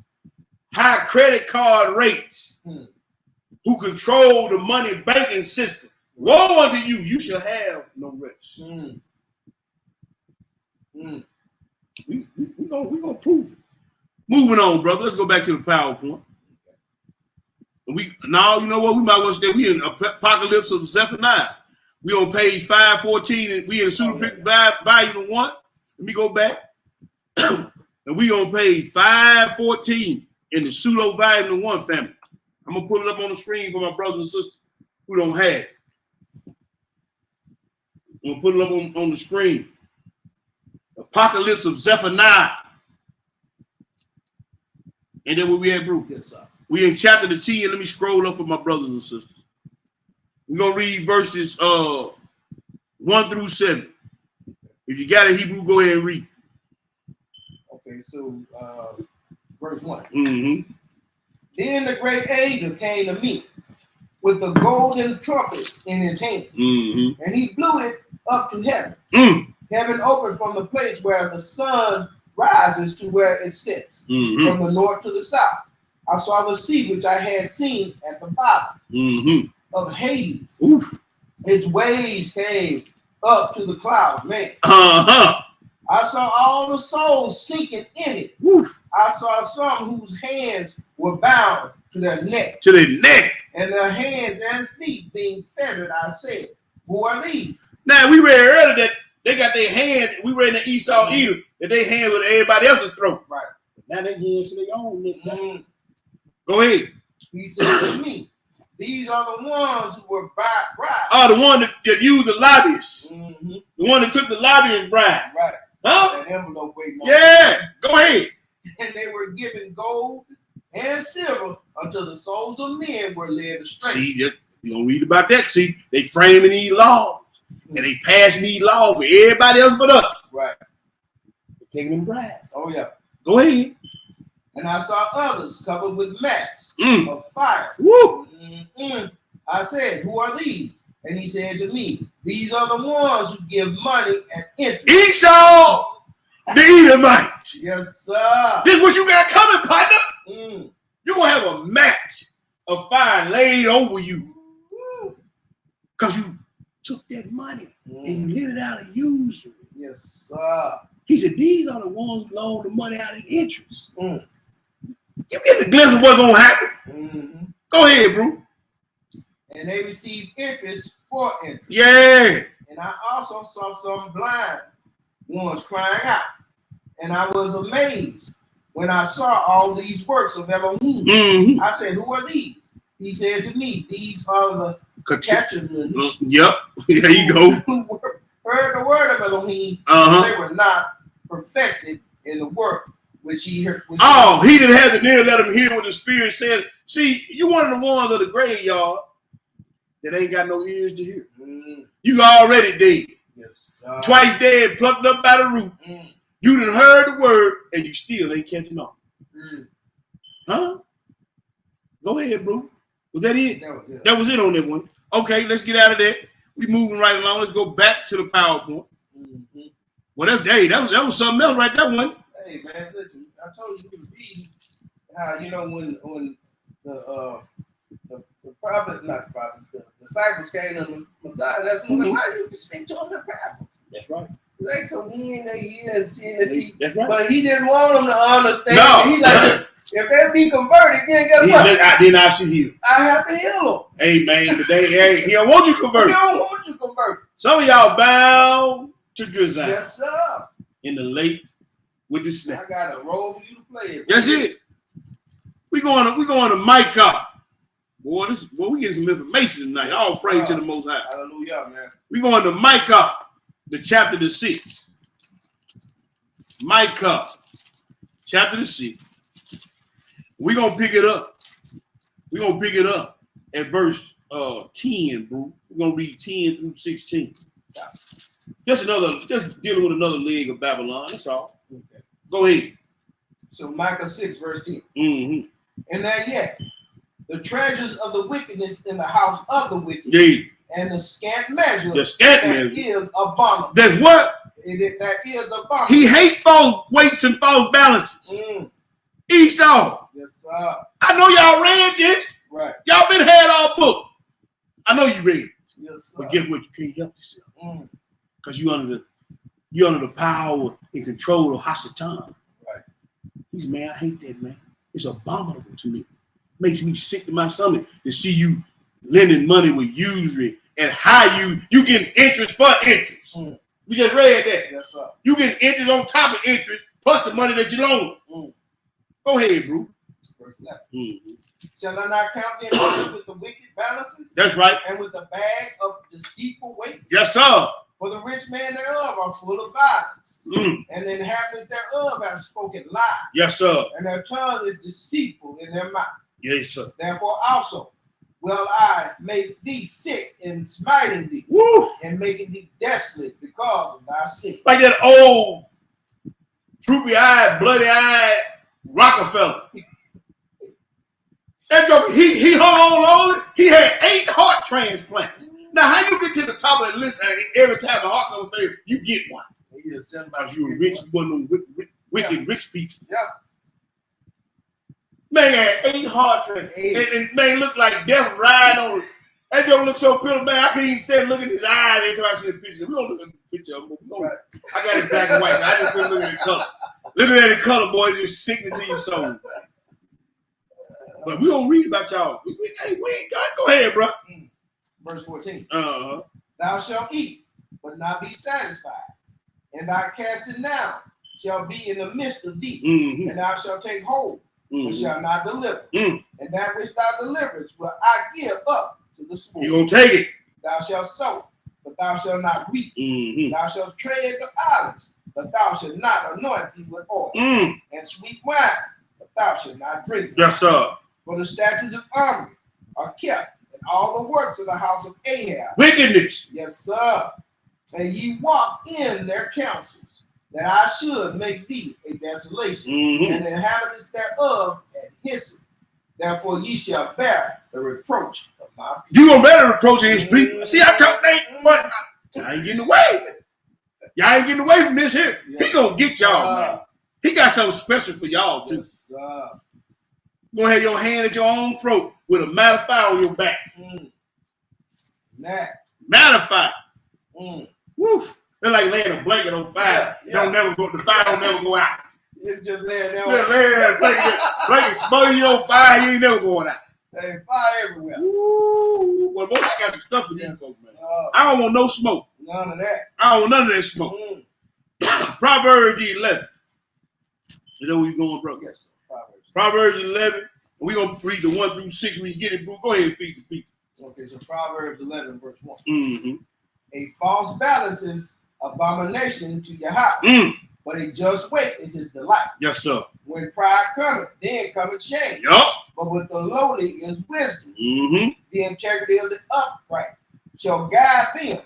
high credit card rates, who control the money banking system. Woe unto you, you shall have no rest. We gonna prove it. Moving on, brother. Let's go back to the PowerPoint. Now, you know what? We might well stay. We in Apocalypse of Zephaniah. We on page 514, and we in the pseudepic volume 1. Let me go back. And we on page 514 in the pseudo volume 1 family. I'm gonna put it up on the screen for my brothers and sisters who don't have it. I'm going to put it up on the screen. Apocalypse of Zephaniah. And then where we at, bro? Yes, sir. We in chapter 10. Let me scroll up for my brothers and sisters. We're going to read verses 1 through 7. If you got a Hebrew, go ahead and read. Okay, so verse 1. Mm-hmm. Then the great angel came to me with the golden trumpet in his hand, Mm-hmm. and he blew it up to heaven. Mm. Heaven opened from the place where the sun rises to where it sets, Mm-hmm. from the north to the south. I saw the sea which I had seen at the bottom Mm-hmm. of Hades. Oof. Its waves came up to the clouds, man. Uh-huh. I saw all the souls sinking in it. Oof. I saw some whose hands were bound to their neck, To the neck. and their hands and feet being fettered. I said, who are these? Now, we read earlier that they got their hand, we read in the Esau Edom, that they hands with everybody else's throat. Right. Now they hands to their own neck. Mm. Go ahead. He said to me, these are the ones who were bribed. Oh, the one that used the lobbyists. Mm-hmm. The one that took the lobbyist bribe. Right. Huh? That envelope waiting on Yeah. Go ahead. And they were given gold and silver until the souls of men were led astray. See, you don't read about that. See, they framing these laws. And they passing these laws for everybody else but us. Right. They taking them bribes. Oh, yeah. Go ahead. And I saw others covered with mats Mm. of fire. Woo. Mm-mm. I said, who are these? And he said to me, these are the ones who give money at interest. Esau, the Edomites. Yes, sir. This is what you got coming, partner. Mm. You're going to have a mat of fire laid over you. Because you took that money and you let it out of usury. Yes, sir. He said, these are the ones who loan the money out in interest. Mm. You get a glimpse of what's going to happen. Mm-hmm. Go ahead, bro. And they received interest for interest. Yeah. And I also saw some blind ones crying out. And I was amazed when I saw all these works of Elohim. Mm-hmm. I said, who are these? He said to me, these are the Cachamans Yep. There you go. who heard the word of Elohim. Uh-huh. They were not perfected in the work which he heard. Oh, he didn't have the ear, let him hear what the Spirit said. See, you one of the ones of the graveyard that ain't got no ears to hear. You already dead. Yes, Twice dead, plucked up by the root. You done heard the word, and you still ain't catching on. Huh? Go ahead, bro. Was that it? That was it on that one. Okay, let's get out of that. We moving right along. Let's go back to the PowerPoint. Well, that was something else right there, one. Hey man, listen, I told you to read how when the prophet, not the prophets, the disciples came to the Messiah. That's when why you speak to him in parable. That's right. Like so he in their ear and seeing that he, That's right. but he didn't want them to understand. No. He like if they be converted, then guess what? Then I should heal. I have to heal them. Amen. Today, he don't want you He converted. don't want you converted. Some of y'all bound to drizzle Yes, sir. in the lake with the snake. I got a role for you to play. That's it. We going to Micah. Boy, we getting some information tonight. All praise to the Most High. Hallelujah, man. We going to Micah, the chapter 6. Micah, chapter 6. We're gonna pick it up. We're gonna pick it up at verse 10, bro. We're gonna read 10 through 16. Just dealing with another leg of Babylon. That's all. Okay. Go ahead. So Micah 6, verse 10. Mm-hmm. And that yet, the treasures of the wickedness in the house of the wicked, Yeah. and the scant measure The scant that measure. is abominable. That's what? That is abominable. He hate false weights and false balances. Esau. Yes, sir. I know y'all read this. Right. Y'all been had our book. I know you read it. Yes, sir. But guess what? You can't help yourself. Because you under the power and control of Hasatan. Right. He said, man, I hate that, man. It's abominable to me. Makes me sick to my stomach to see you lending money with usury and how you getting interest for interest. We just read that. Yes, sir. You getting interest on top of interest plus the money that you loan. Go ahead, bro. Verse 11. Shall I not count them with the wicked balances? That's right. And with the bag of deceitful weights? Yes, sir. For the rich man thereof are full of violence, and the inhabitants thereof have spoken lies, Yes, sir. and their tongue is deceitful in their mouth. Yes, sir. Therefore also will I make thee sick in smiting thee, Woo! and making thee desolate because of thy sin. Like that old droopy-eyed, bloody-eyed Rockefeller. That joke, he hung on long. He had 8 heart transplants. Now, how you get to the top of the list every time a heart comes fail, you get one? He just sent Because you were rich, you one of them wicked rich people. Yeah. Man had 8 heart transplants. And man looked like death riding on it. That joke looked so pitiful, man. I couldn't even stand looking at his eyes every time I see the picture. We don't look at the picture of him. I got it black and white. I just couldn't look at the color. Looking at the color, boy, it's just sickening to your soul. But we don't read about y'all. We ain't got. Go ahead, bro. Verse 14. Uh-huh. Thou shalt eat, but not be satisfied, and thy casting down shall be in the midst of thee, Mm-hmm. and thou shalt take hold, and shall not deliver. Mm. And that which thou deliverest will I give up to the spoil. You gonna take it. Thou shalt sow, but thou shalt not reap. Mm-hmm. Thou shalt tread the olives, but thou shalt not anoint thee with oil, Mm. and sweet wine, but thou shalt not drink. Yes, sir. For the statutes of Omri are kept, and all the works of the house of Ahab. Wickedness. Yes, sir. And ye walk in their counsels, that I should make thee a desolation, Mm-hmm. and the inhabitants thereof at hissing. Therefore ye shall bear the reproach of my people. You gonna better reproach his people. See, I told they, but I ain't getting away. Y'all ain't getting away from this here. He gonna get y'all, man. He got something special for y'all too. Yes, sir. You gonna have your hand at your own throat with a matter of fire on your back. That. Matter of fire. Mm. Woof. They're like laying a blanket on fire. Yeah. Don't never go. The fire don't never go out. You just laying there. Yeah, laying that blanket smother you on fire. You ain't never going out. Hey, fire everywhere. Ooh. Well, boy, I got some stuff for these Yes, folks, man. sir. I don't want no smoke. None of that. I don't want none of that smoke. Proverbs 11. You know where you going, bro? Yes, sir. Proverbs 11. We're going to read the 1 through 6 when you get it, bro. Go ahead and feed the people. Okay, so Proverbs 11, verse 1. Mm-hmm. A false balance is abomination to your house, but a just weight is his delight. Yes, sir. When pride cometh, then cometh shame. Yup. But with the lowly is wisdom. Mm-hmm. The integrity of the upright shall guide them,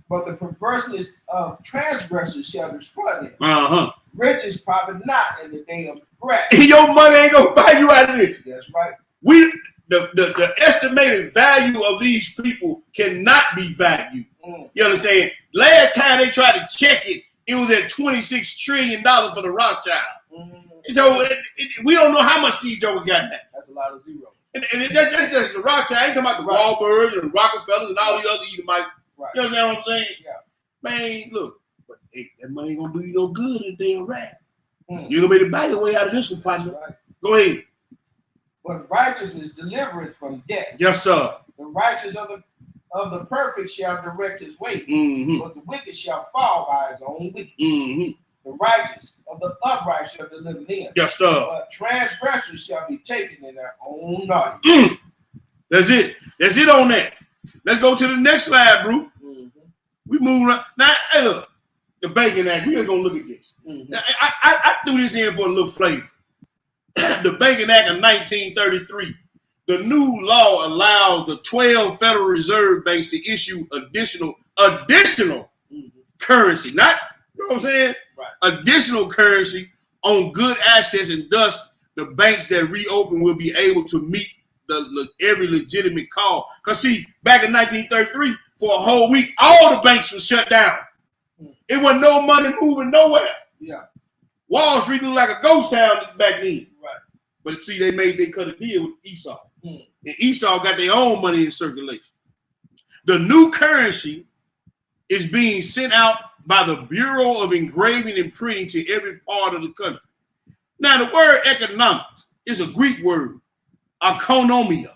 but the perverseness of transgressors shall destroy them. Uh-huh. Riches profit not in the day of breath. Your money ain't going to buy you out of this. That's right. The estimated value of these people cannot be valued. You understand? Last time they tried to check it, it was at $26 trillion for the Rothschild. So we don't know how much these jokers got now. That's a lot of zeros. And that's just the Rothschild. I ain't talking about the Wahlbergs and the Rockefellers and all the other Edomites. Right. You understand what I'm saying? Yeah. Man, look, but hey, that money ain't gonna do you no good in the damn rap. You're gonna be able to buy your way out of this one, partner. Right. Go ahead. But righteousness delivereth from death. Yes, sir. The righteous of the perfect shall direct his way, Mm-hmm. but the wicked shall fall by his own wickedness. Mm-hmm. The righteous of the upright shall deliver them, Yes, sir. but transgressors shall be taken in their own naughty. That's it. That's it on that. Let's go to the next slide, bro. We moving on. Now, hey, look, the Banking Act. We're gonna look at this. Now, I threw this in for a little flavor. The Banking Act of 1933. The new law allows the 12 Federal Reserve banks to issue additional currency. Not, you know what I'm saying? Right. Additional currency on good assets, and thus the banks that reopen will be able to meet every legitimate call. Because see, back in 1933, for a whole week, all the banks were shut down. It wasn't no money moving nowhere. Yeah. Wall Street looked like a ghost town back then. Right. But see, they cut a deal with Esau. And Esau got their own money in circulation. The new currency is being sent out by the Bureau of Engraving and Printing to every part of the country. Now, the word economics is a Greek word, economia.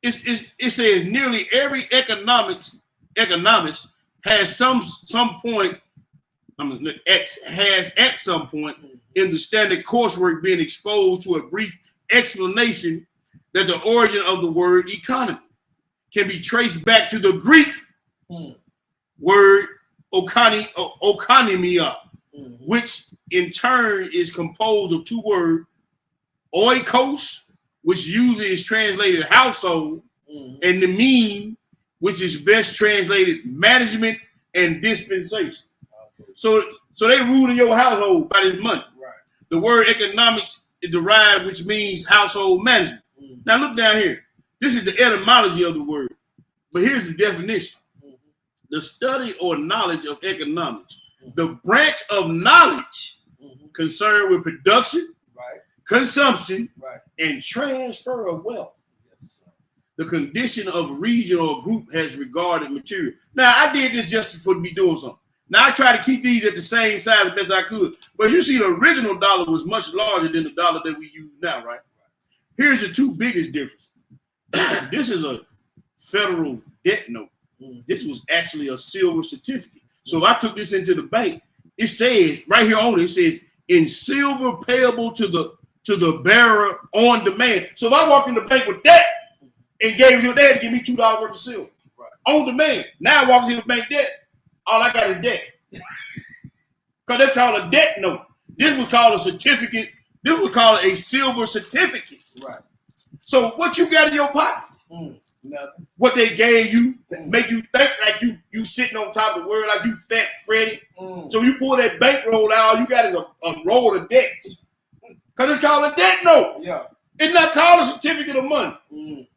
It says nearly every economist has some point at some point in the standard coursework been exposed to a brief explanation that the origin of the word economy can be traced back to the Greek word oikonomia, which in turn is composed of two words, oikos, which usually is translated household, and the mean, which is best translated management and dispensation. So they ruling your household by this money. Right. The word economics is derived, which means household management. Now look down here. This is the etymology of the word, but here's the definition: the study or knowledge of economics, the branch of knowledge concerned with production, Right. consumption, Right. and transfer of wealth. Yes, sir. The condition of a region or group has regarded material. Now, I did this just for to be doing something. Now, I try to keep these at the same size as best I could. But you see, the original dollar was much larger than the dollar that we use now, right? Here's the two biggest differences. This is a federal debt note. This was actually a silver certificate. So if I took this into the bank, it says right here on it, it says in silver payable to the bearer on demand. So if I walk in the bank with that and gave your dad to give me $2 worth of silver on demand, now I walk into the bank debt, all I got is debt. Because that's called a debt note. This was called a certificate. This was called a silver certificate. Right. So what you got in your pocket? Nothing. What they gave you to make you think like you sitting on top of the world, like you fat Freddy. So you pull that bankroll out, all you got is a roll of debt. Because it's called a debt note. Yeah. It's not called a certificate of money.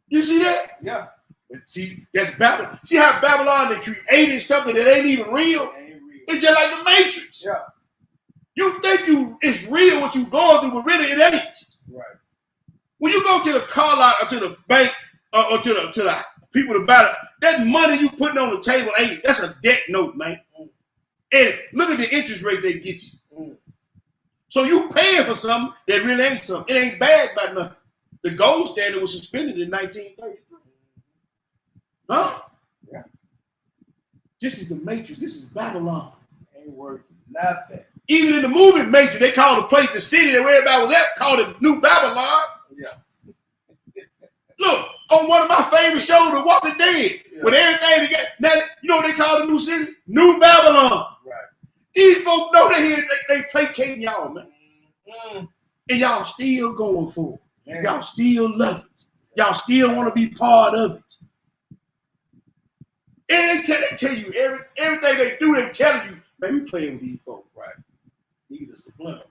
You see that? Yeah. See, that's Babylon. See how Babylon they created something that ain't even real? Ain't real. It's just like the Matrix. Yeah. You think it's real what you going through, but really it ain't. Right. When you go to the car lot or to the bank or to the people to buy it, that money you putting on the table that's a debt note, man. And look at the interest rate they get you. So you paying for something that really ain't something. It ain't bad by nothing. The gold standard was suspended in 1933. Huh? Yeah. This is the Matrix. This is Babylon. Ain't worth nothing. Even in the movie Matrix, they called the place, the city that everybody was at, called it New Babylon. Yeah. Look, on one of my favorite shows, The Walking Dead, with everything together. Now, you know what they call the new city? New Babylon. Right. These folks know they placating y'all, man. And y'all still going for it. Man. Y'all still love it. Y'all still want to be part of it. And they tell you everything they do, they telling you, man, we playing with these folks. Right. Need a subliminal.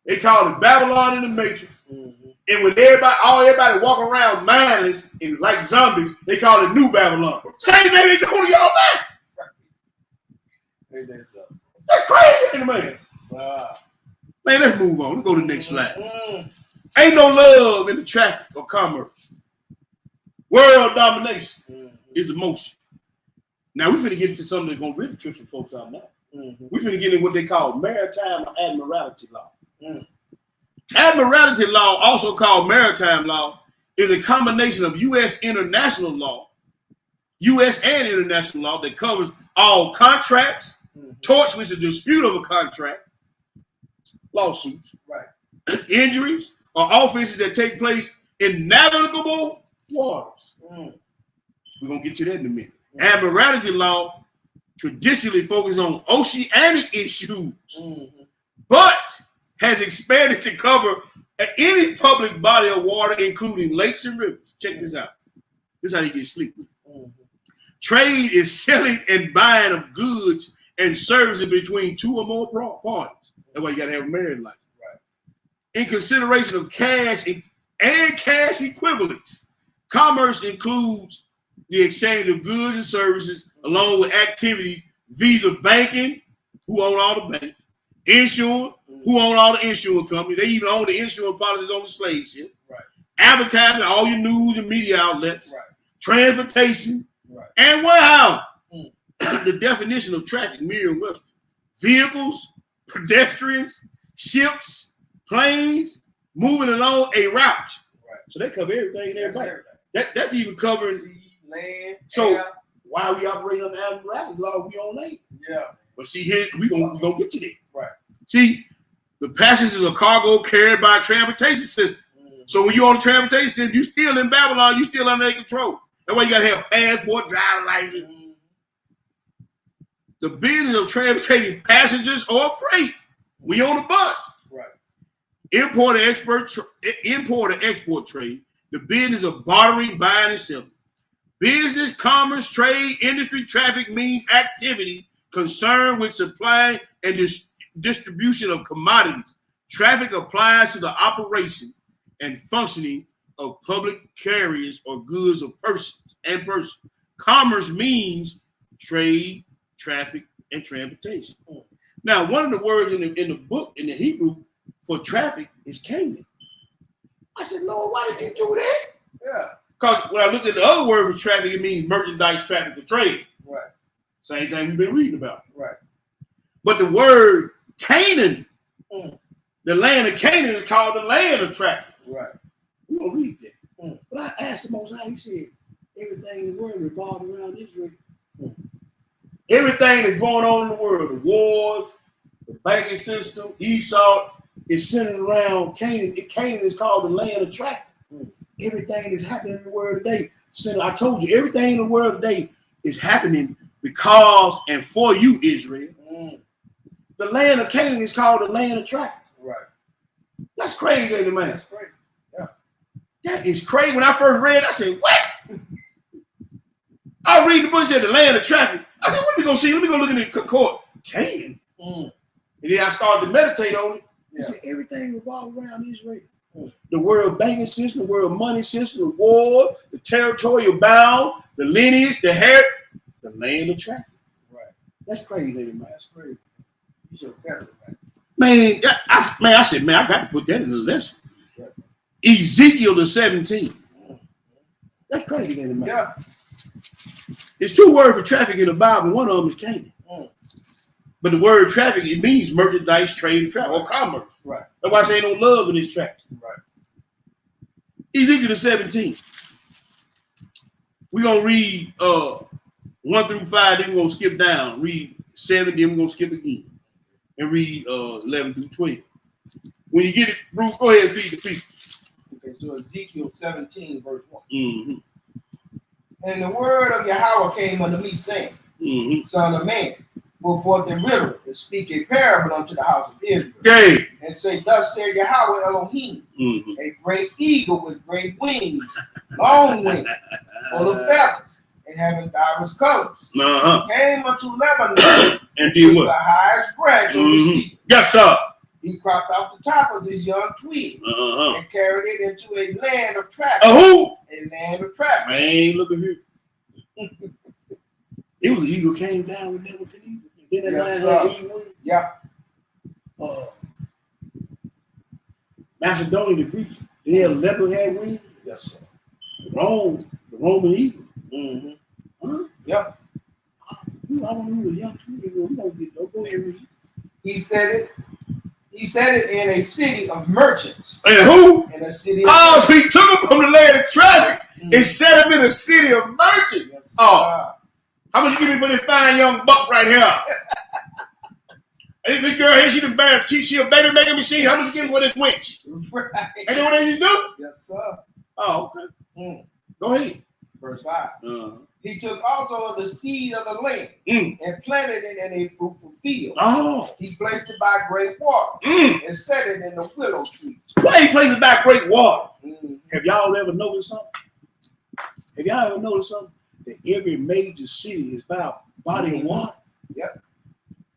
They call it Babylon in the Matrix. And when everybody walk around mindless and like zombies, they call it New Babylon. Same thing they do to y'all now. Ain't that something? That's crazy, ain't it, man? Yes, Man, let's move on. Let's go to the next slide. Ain't no love in the traffic or commerce. World domination is the motion. Now we finna get into something that's gonna really trip some folks out now. We finna get in what they call maritime or admiralty law. Admiralty law, also called maritime law, is a combination of U.S. international law, U.S. and international law that covers all contracts, torts, which is a dispute of a contract, lawsuits, right, injuries, or offenses that take place in navigable waters. We're gonna get to that in a minute. Admiralty law traditionally focuses on oceanic issues, but has expanded to cover any public body of water, including lakes and rivers. Check this out. This is how you get sleep with. Trade is selling and buying of goods and services between two or more parties. That's why you got to have a marriage license. Right. In consideration of cash and cash equivalents, commerce includes the exchange of goods and services, along with activities visa banking, who own all the banks, insurance, who own all the insurance companies. They even own the insurance policies on the slave ship. Right. Advertising, all your news and media outlets. Right. Transportation, right, and warehouse. The definition of traffic, Merriam-Webster: vehicles, pedestrians, ships, planes moving along a route. Right. So they cover everything in everybody. That's even covering sea, land. So air. Why we operate under admiralty law? We on land. Yeah. But see here, we gonna get to that. Right. See, the passengers of cargo carried by a transportation system. So when you're on the transportation system, you still in Babylon, you still under their control. That's why you gotta have passport, driver license. the business of transporting passengers or freight. We on the bus. Right. Import and export trade. The business of bartering, buying, and selling. Business, commerce, trade, industry, traffic means activity concerned with supply and distribution of commodities. Traffic applies to the operation and functioning of public carriers or goods of persons and persons. Commerce means trade, traffic, and transportation. Now, one of the words in the book, in the Hebrew, for traffic is Canaan. I said, Lord, why did you do that? Yeah. Because when I looked at the other word for traffic, it means merchandise, traffic, or trade. Right. Same thing we've been reading about. Right. But the word Canaan, Mm. the land of Canaan is called the land of traffic. Right. We're going to read that. Mm. But I asked the Most High, he said, everything in the world revolves around Israel. Mm. Everything that's going on in the world, the wars, the banking system, Esau, is centered around Canaan. Canaan is called the land of traffic. Mm. Everything that's happening in the world today, I told you, everything in the world today is happening because and for you, Israel. Mm. The land of Canaan is called the land of traffic. Right. That's crazy, ain't it, man? That's great. Yeah. That is crazy. When I first read it, I said, what? I read the book, it said the land of traffic. I said, let me go see, let me go look in the court. Canaan. Mm. And then I started to meditate on it. Yeah. I said, everything revolves around Israel. The world banking system, the world money system, the war, the territorial bound, the lineage, the hair, the land of traffic. Right. That's crazy, ain't it, man? That's great. You should have careful, man. Man, I said, man, I got to put that in the lesson. Yeah. Ezekiel the 17. That's crazy, ain't it, man? Yeah. There's two words for traffic in the Bible. One of them is Canaan. Mm. But the word traffic, it means merchandise, trade, and travel, or commerce. Right. That's why I say ain't no love in this traffic. Right. Ezekiel the 17. We're going to read 1 through 5, then we're going to skip down. Read 7, then we're going to skip again. And read 11 through 12. When you get it, Bruce, go ahead and feed the people. Okay, so Ezekiel 17, verse 1. Mm-hmm. And the word of Yahweh came unto me, saying, Mm-hmm. Son of man, go forth a riddle and speak a parable unto the house of Israel. Okay. And say, Thus said Yahweh Elohim, Mm-hmm. a great eagle with great wings, long wings, full of feathers, and having divers colors, Uh-huh. came unto Lebanon And did with what? the highest branch of the Mm-hmm. cedar. Yes, sir. He cropped off the top of his young twig Uh-huh. and carried it into a land of traffic. Who? A land of traffic. Man, look at here. It was the eagle came down with Nebuchadnezzar. Then that Yes, lion had sir. eagle wings. Yeah. Macedonia, the Greeks, they had leopard had wings. Yes, sir. Rome, the Roman eagle. Mm-hmm. Huh? Yep. I don't know the young twig. We don't get no. Go ahead and read. He said it. He said it in a city of merchants. And who? In a city of Oh, he took him from the land of traffic Mhm. and set him in a city of merchants. Yes, Oh. How much you give me for this fine young buck right here? Hey, this girl here, she the best. She a baby making machine. How much you give me for this winch? Right. Ain't that what they used to do? Yes, sir. Oh, okay. Mm. Go ahead. Verse 5. Uh-huh. He took also of the seed of the land Mm. and planted it in a fruitful field. Oh. He placed it by great water Mm. and set it in the willow tree. Why he places back great water? Mm. Have y'all ever noticed something? Have y'all ever noticed something? That every major city is by a body of water. Yep.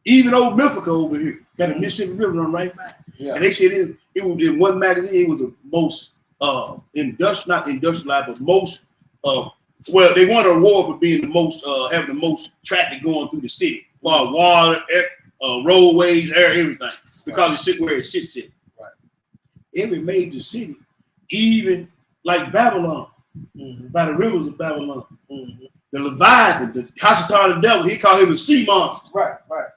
Even old Mythica over here got a Mississippi River run right by. Yeah. And they said it was in one magazine, it was the most not industrialized, but most well, they won an award for being the most having the most traffic going through the city. For water, air, roadways, air, everything. Because it sits where it sits in. Right. Every major city, even like Babylon, Mm-hmm. by the rivers of Babylon. Mm-hmm. The Leviathan, the Hasatan of the devil, he called him the sea monster. Right, right.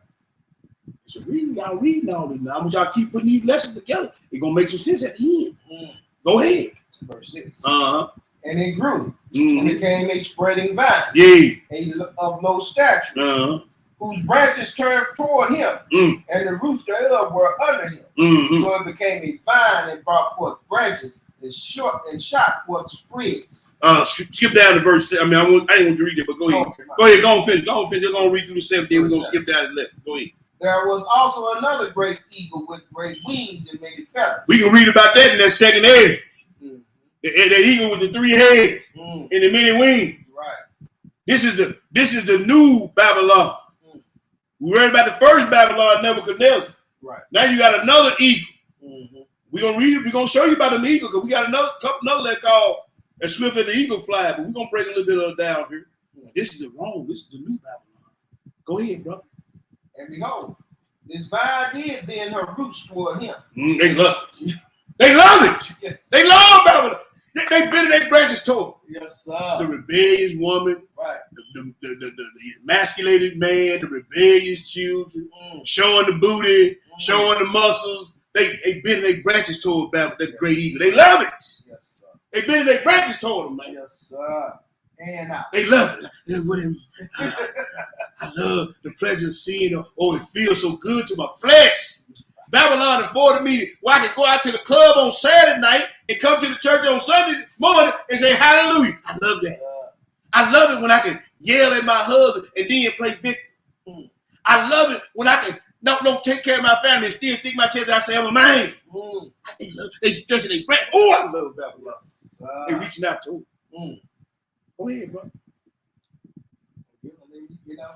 So y'all reading all this now. I want y'all keep putting these lessons together. It's gonna make some sense at the end. Mm. Go ahead. Verse 6. Uh-huh. And it grew and Mm-hmm. became a spreading vine, Yeah. of low stature, Uh-huh. whose branches turned toward him, and the roots thereof were under him. Mm-hmm. So it became a vine and brought forth branches and shot forth sprigs. Skip down to verse. I mean, I ain't want to read it, but go ahead. Okay, Go ahead. Go on, finish. Go on, finish. They're gonna read through the 7th. Then we're gonna skip down to 11. Go ahead. There was also another great eagle with great wings and many feathers. We can read about that in that second edge. Mm. That eagle with the 3 heads Mm. and the many wings. Right. This is the new Babylon. Mm. We read about the first Babylon, Nebuchadnezzar. Right. Now you got another eagle. Mm-hmm. We're gonna read it. We're gonna show you about an eagle because we got another that called as swift as the eagle fly. But we're gonna break a little bit of it down here. This is the wrong. This is the new Babylon. Go ahead, brother. And behold, this vine did bend her roots toward him. They love it. They love it. Yes, They love Babylon. They bend their branches toward yes sir. the rebellious woman, Right. the emasculated man, the rebellious children, Mm. showing the booty, Mm. showing the muscles. They bend their branches toward Babylon, that great eagle. They love it. Yes, sir. They bend their branches toward him, man. Yes, sir. And out. They love it. Yeah, whatever. I love the pleasure of seeing it. Oh, it feels so good to my flesh. Babylon afforded me where I could go out to the club on Saturday night and come to the church on Sunday morning and say hallelujah. I love that. I love it when I can yell at my husband and then play victim. Mm. I love it when I can don't take care of my family and still stick my chest and I say I'm a man. Mm. They stretching their breath. Oh, I love Babylon. Yes, They sir. reaching out to him. Mm. Go ahead, bro. You know.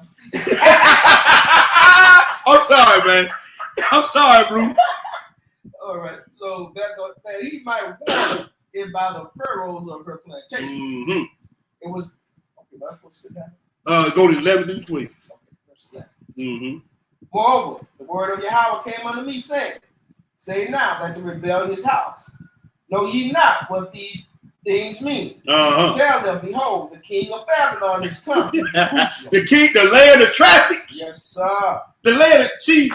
I'm sorry, man. I'm sorry, bro. All right. So that he might warn it by the furrows of her plantation. Mm-hmm. It was okay. That's what's it down. Go to 11 through 12. Okay. Verse 11. Mm-hmm. Moreover, the word of Yahweh came unto me, saying, say now that the rebellious house, know ye not what these things mean? Uh-huh. Tell them, behold, the king of Babylon is come. The king, the land of traffic. Yes, sir. The land of, see,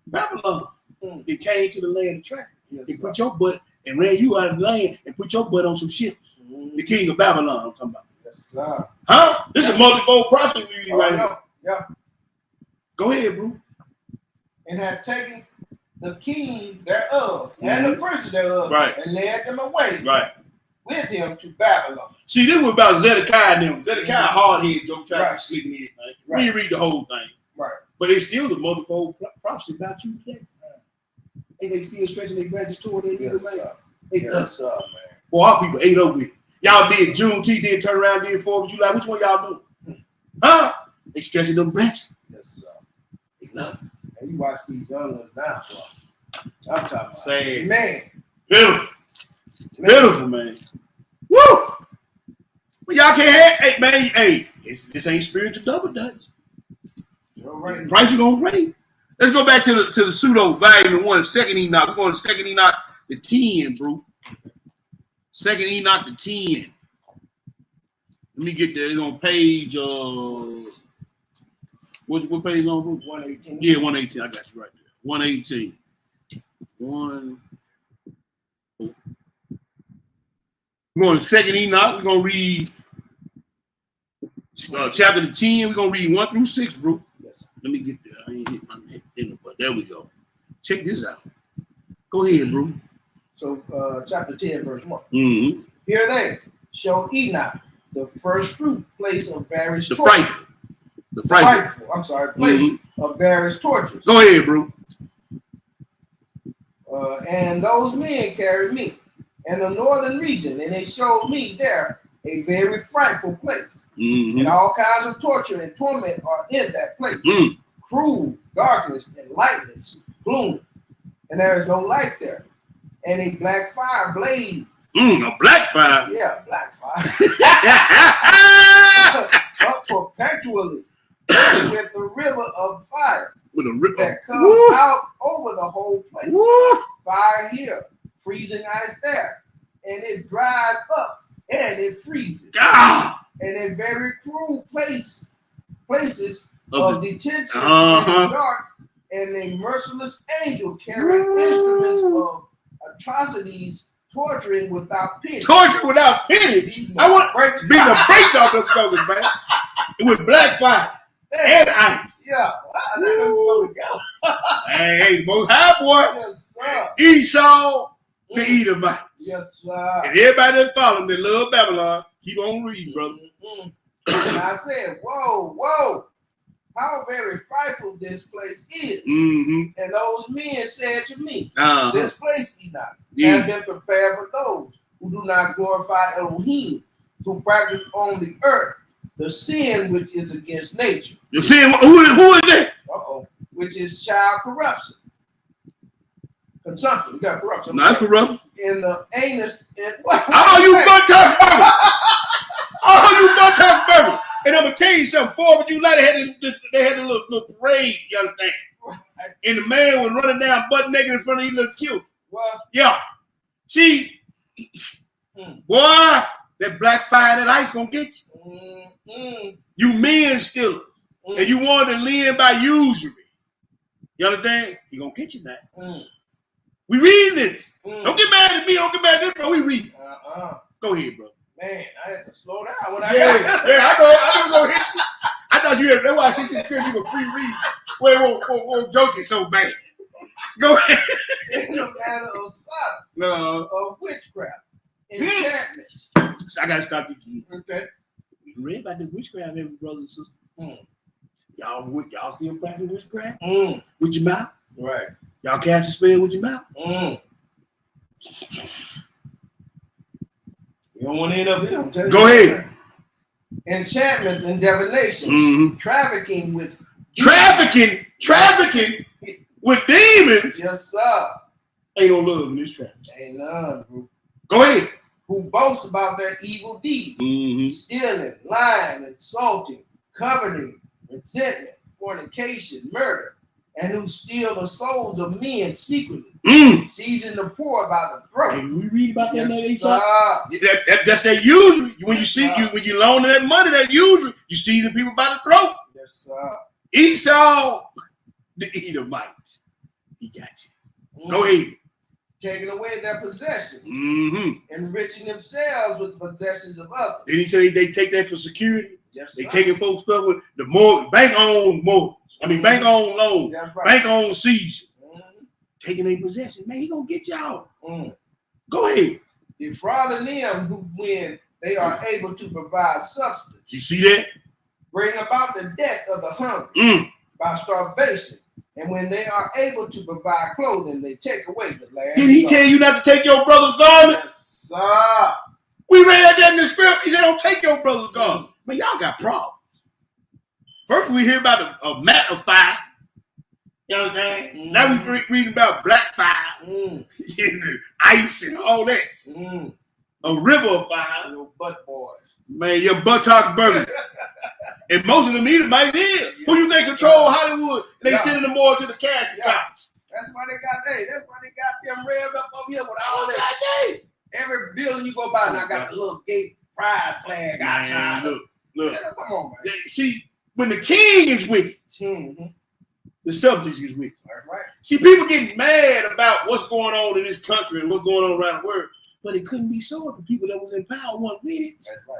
Babylon. Mm. It came to the land of traffic. Yes, It sir. put your butt and ran you out of the land and put your butt on some ships. Mm. The king of Babylon, I'm talking about. Yes, sir. Huh? This is multiple prophecy reading right I now. know. Yeah. Go ahead, bro. And had taken the king thereof and the prince thereof, Right. and led them away Right. with him to Babylon. See, this was about Zedekiah and them. Zedekiah hard-headed, don't try Right. to sleep in it. Right? Right. We read the whole thing. Right. But it's still the multiple prophecy about you today. And they still stretching their branches toward their eagle, Yes, man. sir. They love Yes, sir, man. Boy, our people ate up with it. Y'all did Juneteenth, then turn around, did 4th of July. Which one y'all doing? Huh? They stretching them branches. Yes, sir. They love it. And you watch these young ones now, boy. I'm talking about. Sad. Man. Beautiful. Beautiful, man. Woo! But y'all can't have, hey, man, hey, this ain't spiritual double dutch. You're right. Price is gonna rate. Let's go back to the pseudo volume 1, second Enoch. We're going to second Enoch the 10, bro. Second Enoch the 10. Let me get there. It's on page what page on, bro? 118. Yeah, 118. I got you right there. 118. We're going to second Enoch. We're gonna read chapter 10. We're gonna read 1 through 6, bro. Yes. Let me get there. I ain't hit my head, but there we go. Check this out. Go ahead, bro. So, chapter 10, verse 1. Mm-hmm. Here they show Enoch the first fruit place of various The tortures. frightful. The frightful. I'm sorry, place Mm-hmm. of various tortures. Go ahead, bro. And those men carried me in the northern region, and they showed me there a very frightful place. Mm-hmm. And all kinds of torture and torment are in that place. Mm. Cruel, darkness, and lightness, gloom. And there is no light there. And a black fire blazed. A black fire. Yeah, black fire. Up perpetually with the river of fire With a rip. that comes Woo. out over the whole place. Woo. Fire here, freezing ice there. And it dries up and it freezes. Ah. And a very cruel places Of of the- detention Uh-huh. and dark, and a merciless angel carrying instruments of atrocities, torturing without pity. Torture without pity. Beating I want breaks- beating the brakes off them jokers, man. With black fire and ice. Yeah, I let them go together. Hey, most high boy. Yes, sir. Esau The Edomites. Yes, sir. And everybody that follow them, they love Babylon. Keep on reading, brother. And I said, whoa, whoa, how very frightful this place is. Mm-hmm. And those men said to me, Uh-huh. this place be not Yeah. has been prepared for those who do not glorify Elohim, who practice on the earth the sin which is against nature. You see who is that? Which is child corruption. Consumption. You got corruption. Not corrupt. In the anus. And what? Oh, you butt talk burger. Oh, you butt talk burger. And I'm gonna tell you something. 4th of July, they had a little parade, young thing. And the man was running down butt naked in front of these little children. Well, Yeah. See, boy, that black fire, that ice gonna get you. You men stealers. And you want to live by usury. You understand? He gonna get you now. We reading this. Don't get mad at me. Don't get mad at this, bro. We reading. Go ahead, bro. Man, I had to slow down when I Yeah, got I was gonna hit you. I thought you had. That's why I sent you the script. You were pre-read. Wait, won't joke you so bad. Go ahead. in the matter of Sodom, No, of witchcraft, enchantments. I gotta stop you again. Okay. We read about the witchcraft, every brother and sister. Y'all still practicing witchcraft with your mouth? Right. Y'all cast a spell with your mouth? You don't want to end up here. I'm telling Go you. ahead. Enchantments and divinations, trafficking with with demons. Yes, sir. Ain't no love in this traffic. Ain't none, bro. Go ahead. Who boast about their evil deeds, stealing, lying, insulting, coveting, resentment, fornication, murder, and who steal the souls of men secretly, seizing the poor by the throat. And we read about that, Yes, sir. That's that usury. When you loan that money, that usury, you seizing people by the throat. Yes, sir. Esau, the Edomites, he got you. Go ahead. Taking away their possessions, Mm-hmm. enriching themselves with the possessions of others. Did he say they take that for security? Yes, They sir. taking folks stuff with the bank-owned mortgage. I mean, bank-owned loan, That's right. bank-owned seizure. Taking their possession. Man, he gonna get y'all. Go ahead. Defrauding them who, when they are able to provide substance, You see that? bring about the death of the hungry by starvation. And when they are able to provide clothing, they take away the land. Did he tell you not to take your brother's garment? Yes, sir. We read that in the script. He said, don't take your brother's garment. Man, y'all got problems. First, we hear about a mat of fire. You know what I'm saying? Now we reading about black fire, ice and all that. A river of fire. Your butt boys. Man, your buttocks burning. And most of them Edomites is. Who you think control Hollywood? They sending them more to the casket couch. That's why they got them revved up over here with all that. Every building you go by now got a little gay pride flag outside. Look. Yeah, come on, man. See, when the king is wicked, the subjects is wicked. That's right. See, people getting mad about what's going on in this country and what's going on around the world, but it couldn't be so if the people that was in power wasn't with it. That's right.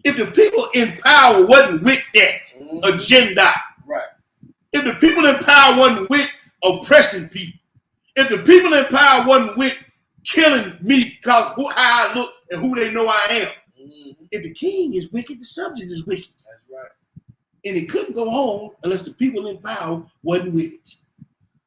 If the people in power wasn't with that agenda, right. If the people in power wasn't with oppressing people, if the people in power wasn't with killing me because how I look and who they know I am, if the king is wicked, the subject is wicked. That's right. And it couldn't go on unless the people in power wasn't with it.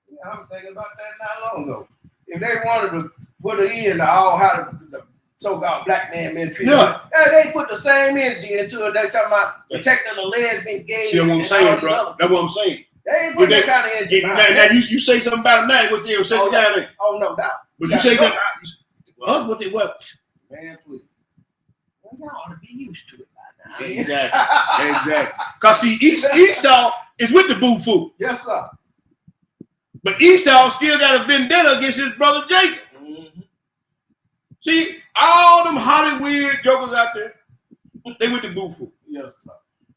Yeah, I was thinking about that not long ago. If they wanted to put an end to all how the so-called black man been treated, they put the same energy into it. They talking about protecting the lesbian, gay. See what I'm saying, bro? That's what I'm saying. They ain't put that kind of energy. Now you say something about them now, what they'll say down there. Oh, no doubt. But you say something. Us, what they what? Man, please. Well, y'all ought to be used to it by now. Exactly. Because see, Esau is with the boo food. Yes, sir. But Esau still got a vendetta against his brother Jacob. See, all them Hollywood jokers out there, they with the boo food. Yes, sir.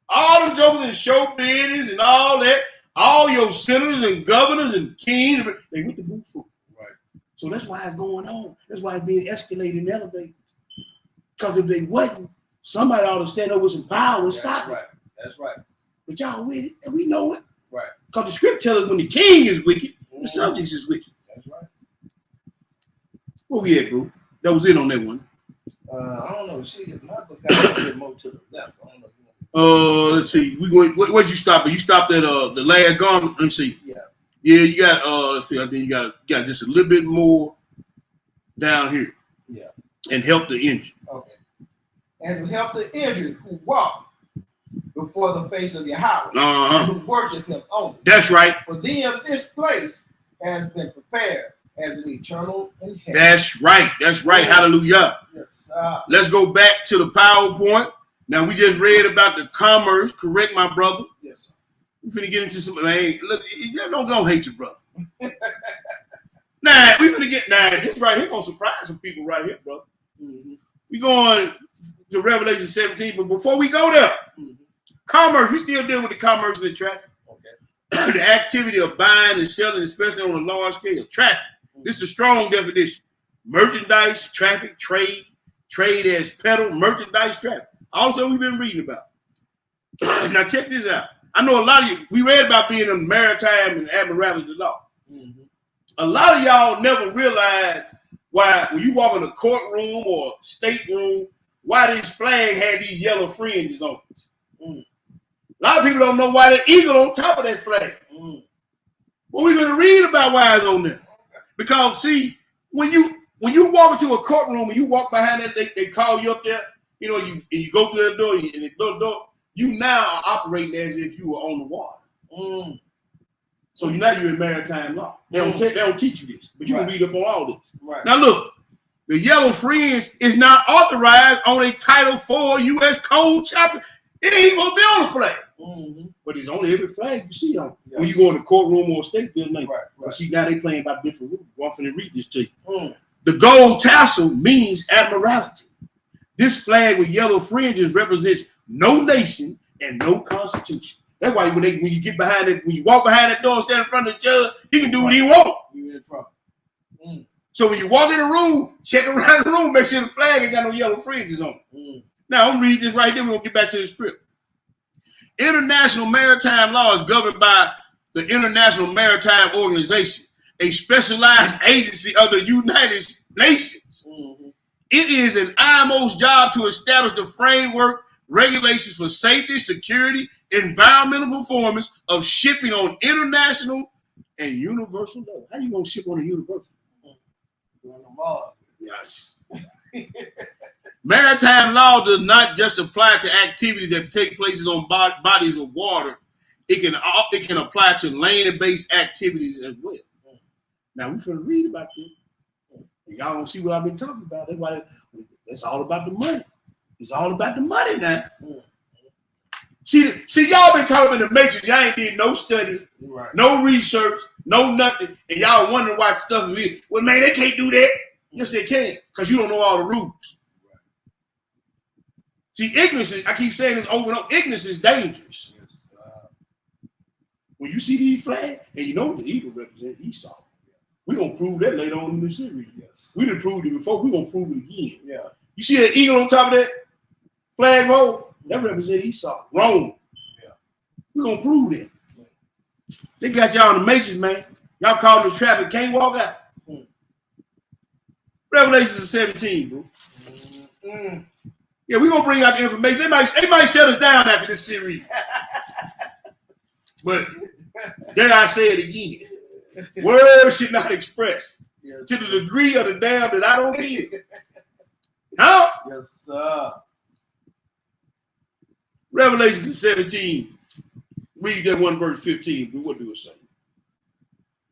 All them jokers in show business and all that, all your senators and governors and kings, they with the boo food. Right. So that's why it's going on. That's why it's being escalated and elevated. Because if they wasn't, somebody ought to stand up with some power and stop it. That's right. But y'all with it, and we know it. Right. Because the script tells us when the king is wicked, the subjects is wicked. That's right. Where we at, bro? That was it on that one. I don't know. My book got a little bit more to the left. I don't know. Let's see. We going. Where'd you stop at? You stopped at the last garment. Let me see. Yeah. Yeah, you got. Let's see. I think you got just a little bit more down here. Yeah. And help the injured. Okay. And to help the injured who walk before the face of Yahweh, and who worship Him only. That's right. For them, this place has been prepared as an eternal inheritance. That's right. That's right. Yeah. Hallelujah. Yes, sir. Let's go back to the PowerPoint. Now we just read about the commerce. Correct, my brother. Yes, sir. We finna get into some. Man, look, don't hate your brother. Nah, we finna get. Nah, this right here gonna surprise some people right here, brother. Mm-hmm. We going to Revelation 17, but before we go there, commerce. We still dealing with the commerce and the traffic. Okay. The activity of buying and selling, especially on a large scale, traffic. This is a strong definition. Merchandise, traffic, trade as peddle, merchandise, traffic. Also, we've been reading about. Now, check this out. I know a lot of you, we read about being in maritime and admiralty law. Mm-hmm. A lot of y'all never realized why, when you walk in a courtroom or state room, why this flag had these yellow fringes on it. Mm. A lot of people don't know why the eagle on top of that flag. Mm. Well, we're going to read about why it's on there. Because, see, when you walk into a courtroom and you walk behind that, they call you up there, you know, you go through that door, and the door, you now are operating as if you were on the water. Mm. So now you're in maritime law. They don't teach you this, but you can read up on all this. Right. Now look, the yellow fringe is not authorized on a Title IV U.S. Code chapter. It ain't even gonna be on the flag. Mm-hmm. But it's on every flag you see on. Yeah. When you go in the courtroom or a state building. Right. But see, now they playing by different rules. I'm finna read this to you. Mm. The gold tassel means admiralty. This flag with yellow fringes represents no nation and no constitution. That's why when you get behind it, when you walk behind that door and stand in front of the judge, he can do what he wants. You're in trouble. Mm. So when you walk in the room, check around the room, make sure the flag ain't got no yellow fringes on it. Mm. Now I'm gonna read this right there. We're gonna get back to the script. International maritime law is governed by the International Maritime Organization, a specialized agency of the United Nations. Mm-hmm. It is an IMO's job to establish the framework, regulations for safety, security, environmental performance of shipping on international and universal level. How you gonna ship on a universal? Yes. Maritime law does not just apply to activities that take place on bodies of water. It can apply to land-based activities as well. Now we're going to read about this. Y'all don't see what I've been talking about. It's all about the money. It's all about the money now. See, y'all been caught up in the matrix. Y'all ain't did no study, no research, no nothing, and y'all wondering why stuff is real. Well, man, they can't do that. Yes, they can, because you don't know all the rules. See, ignorance is, I keep saying this over and over, ignorance is dangerous. Yes, when you see these flags, and you know the eagle represents Esau. We're going to prove that later on in the series. Yes. We didn't prove it before, we're going to prove it again. Yeah. You see that eagle on top of that flag roll? That represents Esau, Rome. Yeah. We're going to prove that. Yeah. They got y'all in the matrix, man. Y'all caught in the traffic, can't walk out. Revelation 17, bro. Mm-hmm. Yeah, we're going to bring out the information. They might shut us down after this series. But dare I say it again. Words cannot express to the degree of the damn that I don't need. Huh? Yes, sir. Revelation 17. Read that one verse 15. What do it say?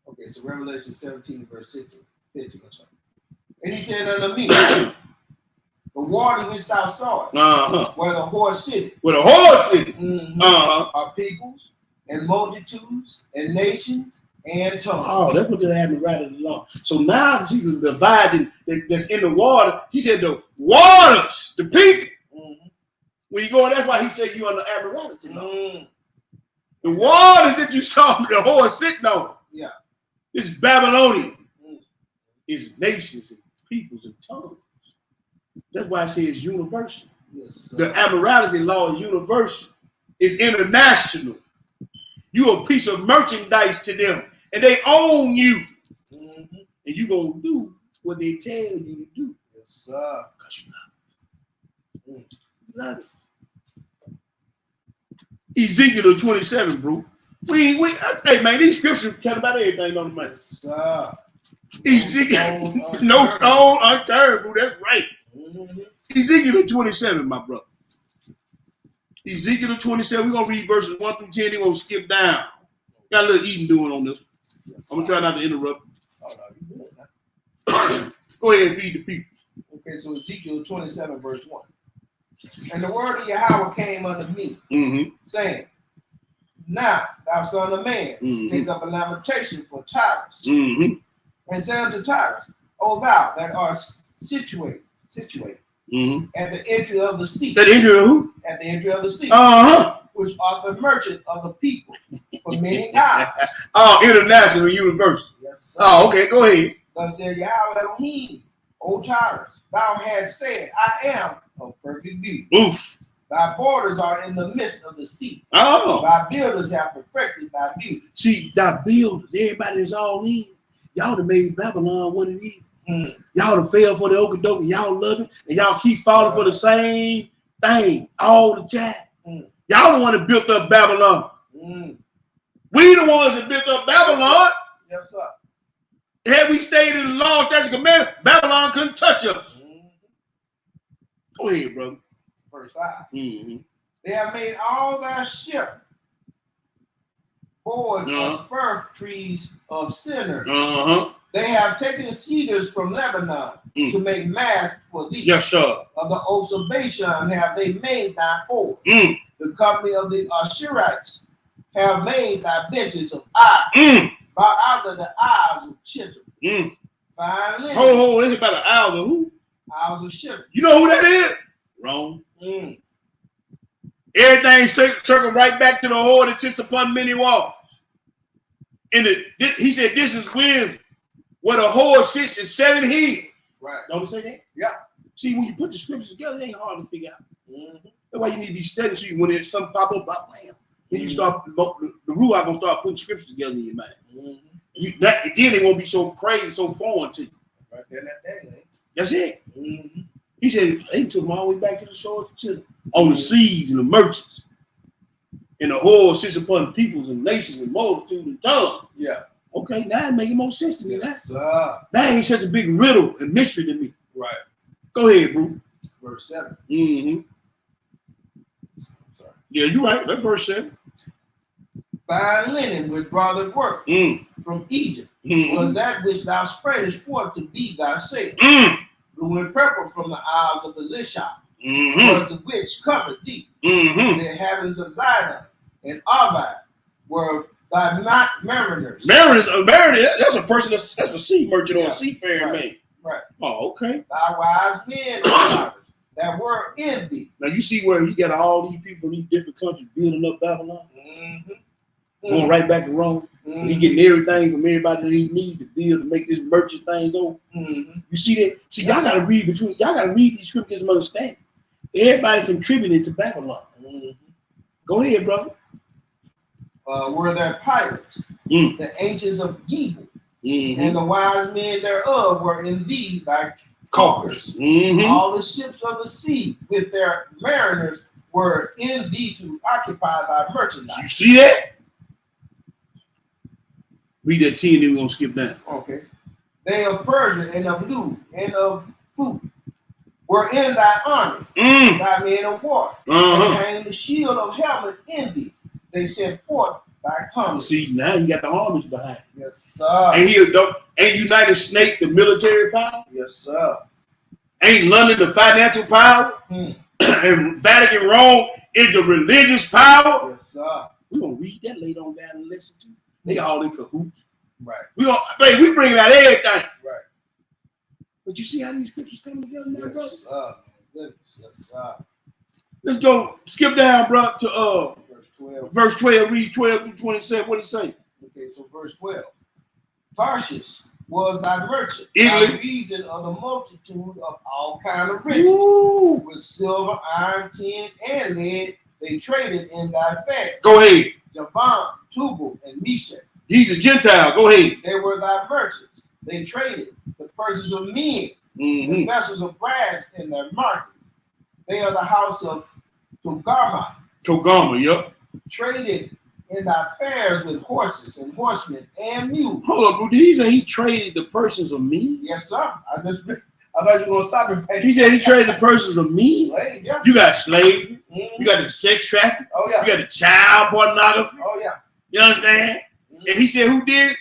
Okay, so Revelation 17, verse 15 or something. And he said unto me, the water which thou sawest, where the horse sitteth, are peoples and multitudes and nations and tongues. Oh, that's what they're having right in the law. So now see the dividing that's in the water. He said the waters, the people. Mm-hmm. When you go, that's why he said you on the admiralty law. Mm. The waters that you saw the horse sitting on. Yeah, this is Babylonian. It's nations and peoples and tongues. That's why I say it's universal. Yes, the admiralty law is universal. It's international. You're a piece of merchandise to them, and they own you. Mm-hmm. And you're going to do what they tell you to do. Yes, sir. Because you love it. Ezekiel 27, bro. Hey man, these scriptures tell about everything on the money. Yes, sir. Ezekiel, no stone unturned, bro. That's right. Mm-hmm. Ezekiel 27, my brother. Ezekiel 27, we're going to read verses 1 through 10. We're going to skip down. Got a little eating doing on this. Yes, I'm going to try not to interrupt. oh, no, you good now. Go ahead and feed the people. Okay, so Ezekiel 27, verse 1. And the word of Yahweh came unto me, Mm-hmm. saying, Now, thou son of man, Mhm. take up a lamentation for Tyrus, Mm-hmm. and say unto Tyrus, O thou that art situated Mm-hmm. at the entry of the sea, That injury of who? at the entry of the sea, Uh-huh. which art the merchant of the people, for many hours. Oh, International University. Yes, sir. Oh, okay. Go ahead. Thus said Yahweh Elohim, O Tyrus, thou hast said, I am of perfect beauty. Oof. Thy borders are in the midst of the sea. Oh. Thy builders have perfected thy beauty. See, that builders, everybody that's all in, y'all done made Babylon what it is. Mm. Y'all done fell for the okie y'all love it, and y'all keep falling for the same thing all the time. Mm. Y'all the one that built up Babylon. Mm. We the ones that built up Babylon. Yes, sir. Had we stayed in the law, statute, commandment, Babylon couldn't touch us. Mm. Go ahead, brother. Verse 5. Mm-hmm. They have made all thy ship boards of fir trees of sinners. Uh-huh. They have taken cedars from Lebanon to make masks for thee. Yes, sir. Of the oaks of Bashan have they made thy oak. Mm. The company of the Asherites have made thy benches of iron. Mm. Brought out of the isles of Chittim. Mm. Fine linen. Ho, this is about an hour of who? Isles of Chittim. You know who that is? Wrong. Mm. Everything circle right back to the whore that sits upon many walls. He said, this is where the whore sits in 7 hills. Right. Don't it say that? Yeah. See, when you put the scriptures together, it ain't hard to figure out. Mm-hmm. That's why you need to be studying. So when there's something pop up, bam, then you start, the Ruach gonna start putting scriptures together in your mind. Mm-hmm. Then it won't be so crazy, so foreign to you. Right there in that thing, ain't That's it. it? Mm-hmm. He said, they took them all the way back to the shores of Chile. On the seas and the merchants. And the whore sits upon peoples and nations and multitude and tongues. Yeah. Okay, now it making more sense to me. Yes, sir. That ain't such a big riddle and mystery to me. Right. Go ahead, bro. Verse 7. Mm-hmm. Sorry. Yeah, you're right. That's verse 7. Fine linen with brothered work from Egypt was that which thou spreadest forth to be thy sake. Blue and purple from the isles of Elisha was the which covered thee. The heavens of Zidon and Arvad were thy mariners. Mariners, that's a person that's a sea merchant or a seafaring man. Right. Oh, okay. Thy wise men that were in thee. Now you see where he got all these people from these different countries building up Babylon, going right back to Rome. He getting everything from everybody that he needs to build to make this merchant thing go. You see that? See, y'all gotta read these scriptures and understand. Everybody contributed to Babylon. Go ahead, brother. Were their pilots, the ancients of Gebel, and the wise men thereof were in thee thy caulkers. All the ships of the sea with their mariners were in thee to occupy thy merchandise. You see that? Read that 10, then we're gonna skip down. Okay. They of Persia and of Lud and of Phut were in thy army, thy men of war. And hang the shield of helmet in thee. They sent forth thy commerce. See, now you got the armies behind. Yes, sir. Ain't United States the military power? Yes, sir. Ain't London the financial power? And Vatican Rome is the religious power? Yes, sir. We're gonna read that later on down and listen to. They all in cahoots. Right. We bringing out everything. Right. But you see how these scriptures come together now, brother? Yes, sir. Goodness. Yes, sir. Let's go skip down, bro, to Verse 12. verse 12. Read 12 through 27. What he say? Okay, so verse 12. Tarshish was thy merchant, Italy. by reason of the multitude of all kind of riches. Woo. With silver, iron, tin, and lead, they traded in thy fat. Go ahead. Javan, Tubal, and Meshach. He's a Gentile. Go ahead. They were thy merchants. They traded the purses of men, Mm-hmm. the vessels of brass in their market. They are the house of Togarmah, Togama, yep. traded in thy fairs with horses and horsemen and mules. Hold up, bro. Did he say he traded the persons of me? Yes, sir. I thought you were gonna stop and pay. He said he traded the persons of me. Slave, yeah. You got slavery. Mhm. You got the sex trafficking. Oh yeah. You got the child pornography. Oh yeah. You understand? Mhm. And he said, who did it?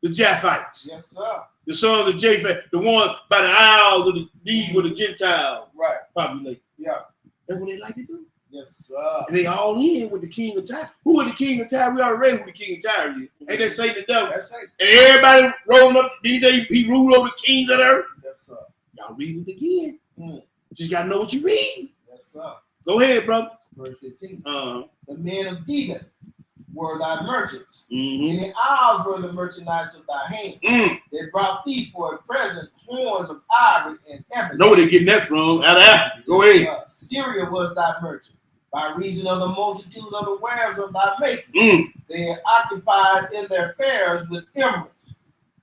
The Japhites. Yes, sir. The sons of Japheth. The one by the isles of the deed with the Gentile Right. population. Yeah. That's what they like to do. Yes, sir. And they all in with the king of Tyre. Who is the king of Tyre? We already read who the king of Tyre is. Ain't that Satan the devil? That's it. And everybody rolling up. These say he ruled over the kings of the earth. Yes, sir. Y'all read it again. Mm. Just gotta know what you read. Yes, sir. Go ahead, brother. Verse 15. Uh-huh. The men of Dedan were thy merchants. Mm-hmm. And the isles were the merchandise of thy hand. Mm. They brought thee for a present horns of ivory and ebony. Know where they getting that from? Out of Africa. Go ahead. Syria was thy merchant. By reason of the multitude of the wares of thy making, Mm. they had occupied in their fairs with emeralds,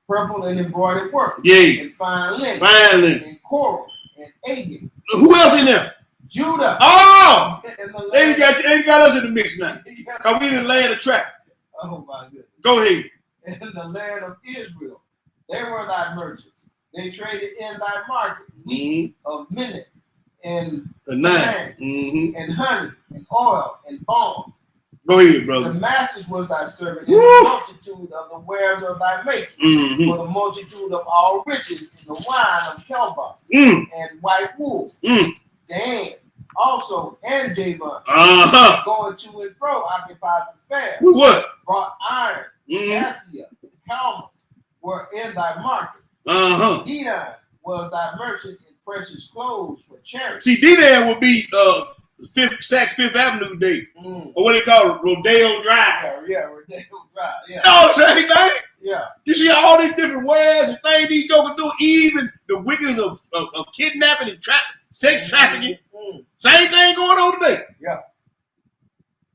purple and embroidered work, Yeah. and fine linen, Finally. and coral, and agate. Who else in there? Judah. Oh! And the They land, got us in the mix now. Because we in the land of traffic. oh my goodness. Go ahead. In the land of Israel, they were thy merchants. They traded in thy market wheat Mm-hmm. of minute and The 9. Mm-hmm. and honey and oil and balm. Go ahead, brother. Damascus was thy servant, and Woo! the multitude of the wares of thy making, Mm-hmm. for the multitude of all riches in the wine of Kelba Mm. and white wool. Mm. Dan also and Javan, Uh-huh. going to and fro, occupied the fair, With what? brought iron, Mm-hmm. cassia, helmets were in thy market. Uh-huh. Dedan was thy merchant in precious clothes for charity. See, D-Dan would be Fifth Avenue Day. Mm. Or what they call it, Rodeo Drive. Yeah, Rodeo Drive. Yeah, Oh, same thing. yeah. You see all these different ways and things these jokers do, even the wickedness of kidnapping and sex trafficking. Mm. Same thing going on today. Yeah.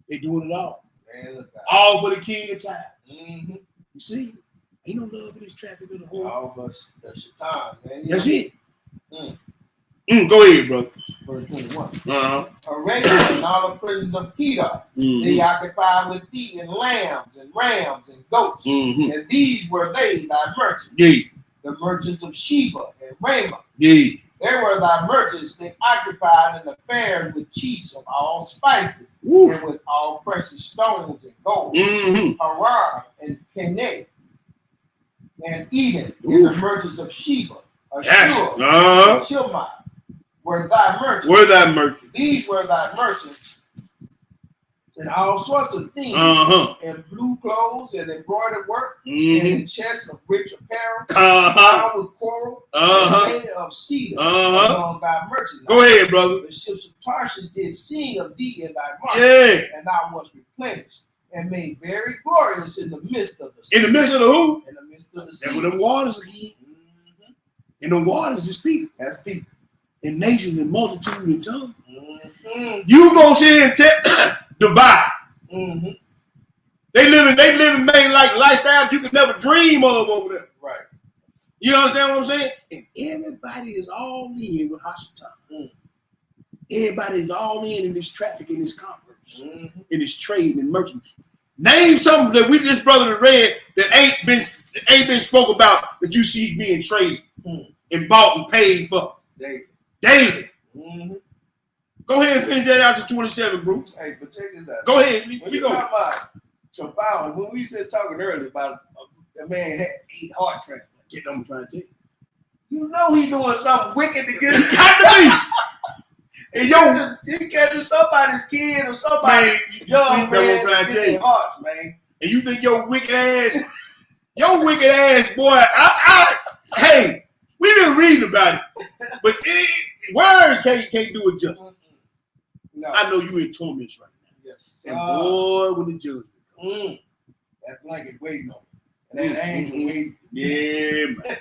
They doing it all. Man, look at All for the king of time. mm-hmm. You see? Ain't no love in this traffic of the whole. All of us, the Shaitan, man. That's it. Mm. Go ahead, bro. Verse 21. Uh-huh. Arabia and all the princes of Kedar, they occupied with thee in lambs and rams and goats. Mm-hmm. And these were they, thy merchants, Yeah. the merchants of Sheba and Ramah. Yeah. They were thy merchants, they occupied in the fairs with chiefs of all spices, Woo. and with all precious stones and gold. Mm-hmm. Harar and Keneh and Eden, and the Oof. merchants of Sheba, Yes. Ashur, Uh-huh. and Chilmah, were thy merchants. Where's that merchant? These were thy merchants, and all sorts of things, Uh-huh. and blue clothes, and embroidered work, and Mm-hmm. in chests of rich apparel, Uh-huh. bound with coral, Uh-huh. and made of cedar, Uh-huh. among thy merchandise. Go ahead, brother. The ships of Tarshish did sing of thee in thy market, Yeah. and thou wast replenished, and made very glorious in the midst of the sea. In the midst of the who? In the midst of the That sea. with them waters again. Mhm. In the waters is people. That's people. In nations and multitude and tongue. Mhm. You gonna see in Dubai. Mhm. They living main like lifestyles you could never dream of over there. Right. You understand what I'm saying? And everybody is all in with Hashatan. Mm. Everybody is all in this traffic, in this commerce, Mhm. in this trade and merchant. Name something that this brother read that ain't been spoke about that you see being traded and bought and paid for daily. Mhm. Go ahead and finish that out to 27, bro. Hey, but check this out. Go ahead. When You you go. talk about Chopin, when we were talking earlier about a man had 8 heart transplants, Get them trying to tell you. you know he doing something wicked to get It got to be. And yo, he catching somebody's kid or somebody man, you young see man what I'm trying to to get tell their you. hearts, man. And you think your wicked ass, boy, hey, we've been reading about it. But words can't do it justice. No. I know you in torments right now. Yes. And boy, when the judgment comes. That blanket waiting on you. And that angel waiting. Yeah, man.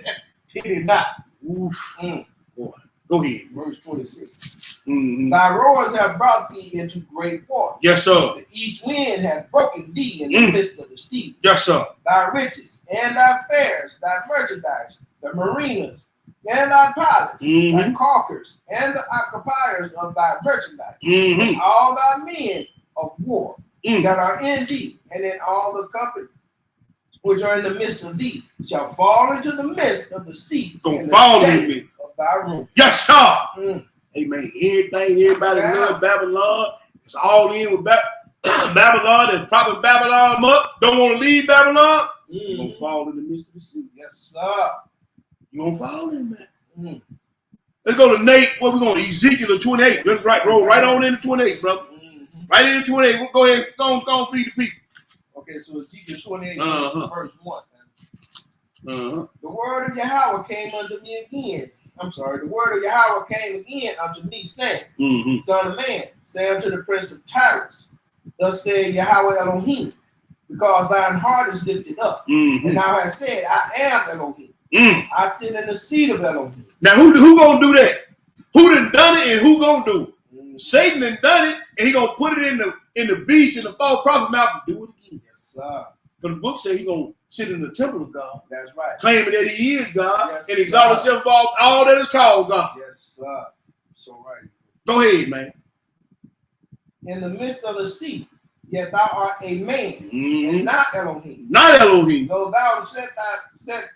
He did not. Oof. Mm. Boy, Go ahead. verse 26. Mm-hmm. Thy roars have brought thee into great water. Yes, sir. The east wind hath broken thee in the Mm. midst of the sea. Yes, sir. Thy riches and thy fares, thy merchandise, the marinas, and thy pilots, Mhm. thy caulkers, and the occupiers of thy merchandise, Mm-hmm. and all thy men of war Mm. that are in thee, and in all the company which are in the midst of thee, shall fall into the midst of the sea. Gonna in the fall day in me. of thy ruin. Yes, sir. Mm. Amen. Everybody Yeah. love Babylon. It's all in with Babylon and propping Babylon up. Don't want to leave Babylon. You're gonna fall in the midst of the sea. Yes, sir. You're gonna fall in that. Mm. Let's go to Nate. Where we going? Ezekiel 28. Let's roll right on into 28, brother. Right into 28. We'll go ahead and go on feed the people. Okay, so Ezekiel 28, verse 1. Uh-huh. The word of Yahweh came unto me again. I'm sorry. The word of Yahweh came again unto me, saying, Mm-hmm. Son of man, say unto the prince of Tyrus, thus said Yahweh Elohim, because thine heart is lifted up, Mm-hmm. and thou hast said, I am Elohim. Mm. I sit in the seat of Elohim. Now who gonna do that? Who done it and who gonna do it? Satan done it, and he gonna put it in the beast and the false prophet mouth and do it again. Yes, sir. Because the book says he gonna sit in the temple of God, That's right. claiming that he is God, Yes, and exalt sir. himself above all that is called God. Yes, sir. So right. Go ahead, man. In the midst of the sea, yet thou art a man, Mm-hmm. and not Elohim. Not Elohim. Though thou set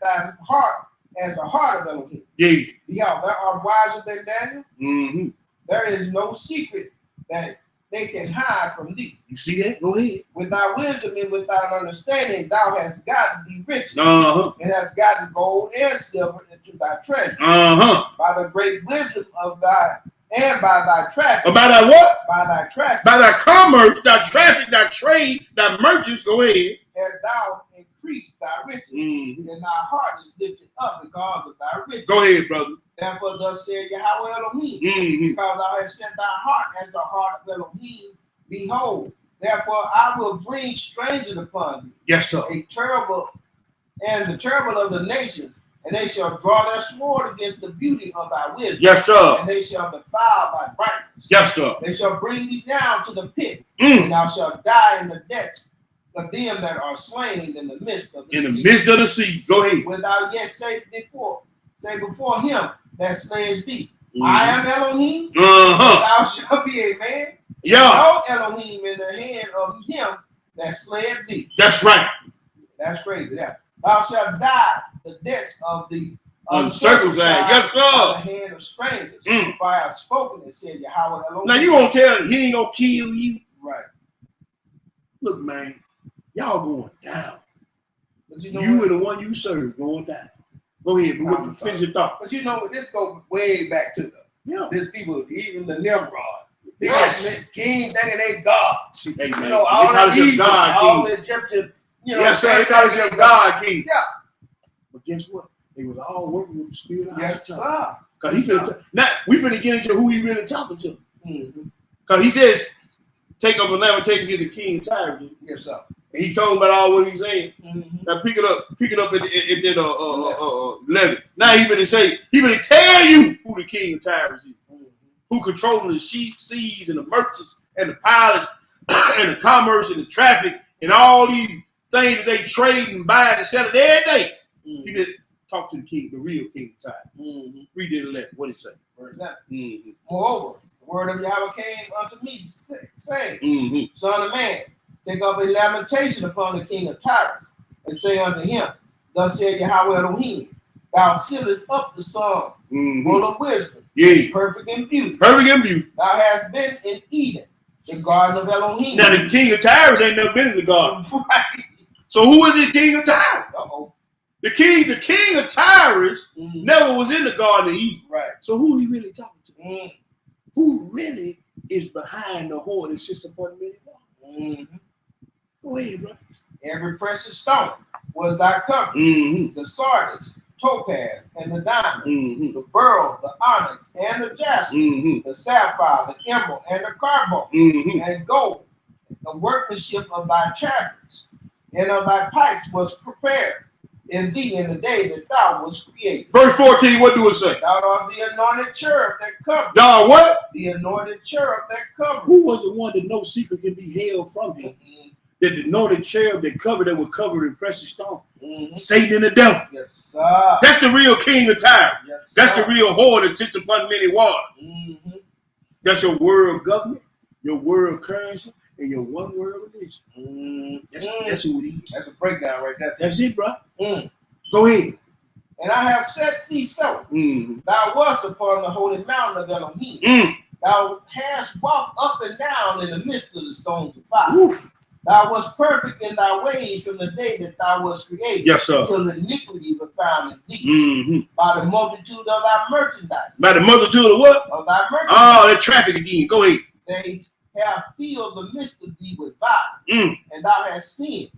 thy heart as the heart of Elohim. Yeah. Behold, thou art wiser than Daniel. Mm-hmm. There is no secret that they can hide from thee. You see that? Go ahead. With thy wisdom and with thy understanding, thou hast gotten thee riches, Uh-huh. and hast gotten gold and silver into thy treasure. Uh-huh. By the great wisdom of thy, and by thy traffic, About that what? by thy traffic, By that commerce, that traffic, that trade, that merchants. Go ahead. hast thou increased thy riches, Mm-hmm. and thy heart is lifted up because of thy riches. Go ahead, brother. Therefore, thus said Yahweh Elohim, Mm-hmm. because thou hast set thy heart as the heart of Elohim, behold, therefore I will bring strangers upon thee, Yes, sir. a terrible and the terrible of the nations, and they shall draw their sword against the beauty of thy wisdom, Yes, sir. and they shall defile thy brightness. Yes, sir. They shall bring thee down to the pit, Mm. and thou shalt die in the depths of them that are slain in the midst of the In the sea. midst of the sea. Go ahead. Without yet say before him that slays thee, Mhm. I am Elohim, Uh-huh. thou shalt be a man. Yeah. No Elohim in the hand of him that slayed thee. That's right. That's crazy. Yeah. Thou shalt die the deaths of the Uncircumcised. Yes, sir. by the hand of strangers. Mm. For I have spoken and said Yahweh Elohim. Now you gonna tell he ain't gonna kill you? Right. Look, man, y'all going down. But you know You what? and the one you serve going down. Go ahead, but what you finish your thought. But you know what? This goes way back to Yeah. this people, even the Nimrod. They Yes. got king thinking they God. See, hey, You man, know, they all call the it Egypt, God all king. the Egyptian, you know. Yes, sir. They call it God king. Yeah. But guess what? They was all working with the spirit of Yes, Isaac. sir. Cause he finna now we finna get into who he really talking to. Mhm. Cause he says, take up a lamentation against the king of Tyre. And Yes, sir. he told about all what he's saying. Mhm. Now pick it up at that 11. Now he finna tell you who the king of Tyre is. Mhm. Who controlling the seas and the merchants and the pilots and the commerce and the traffic and all these things that they trade and buy and sell it every day. He Mhm. just talk to the king, the real king of Tyre. Mhm. Read it 11. What did it say? Verse 9. Mm-hmm. Moreover, the word of Yahweh came unto me, saying, Mm-hmm. Son of man, take up a lamentation upon the king of Tyrus, and say unto him, Thus said Yahweh Elohim, Thou sealest up the song, Mm-hmm. full of wisdom, Yeah. perfect in beauty. Perfect in beauty. Thou hast been in Eden, the garden of Elohim. Now the king of Tyre ain't never been in the garden. Right. So who is the king of Tyre? Uh-oh. The king of Tyre Mhm. never was in the garden of Eden. Right. So who he really talking to? Mm. Who really is behind the horn that sits upon many waters? Mhm. Go ahead, bro. Every precious stone was thy covering, Mm-hmm. the sardis, topaz, and the diamond, Mm-hmm. the beryl, the onyx, and the jasper, Mm-hmm. the sapphire, the emerald, and the carbuncle, Mm-hmm. and gold. The workmanship of thy tabrets and of thy pipes was prepared. in thee in the day that thou was created. Verse 14, what do it say? Thou art the anointed cherub that covered. Dog, what? The anointed cherub that covered. Who was the one that no secret can be held from him? That the anointed cherub that covered that was covered in precious stone. Satan and the devil. Yes, sir. That's the real king of Tyre. Yes, sir. That's the real whore that sits upon many waters. That's your world government, your world currency, and your one world religion. That's who it is. That's a breakdown right there. That's it, bro. Go ahead. And I have set thee so. Thou wast upon the holy mountain of Elohim. Thou hast walked up and down in the midst of the stones of fire. Oof. Thou wast perfect in thy ways from the day that thou wast created. Yes, sir. Till iniquity was found in thee. By the multitude of thy merchandise. By the multitude of what? Of thy merchandise. Oh, that traffic again. Go ahead. They have filled the midst of thee with violence, and thou hast sinned.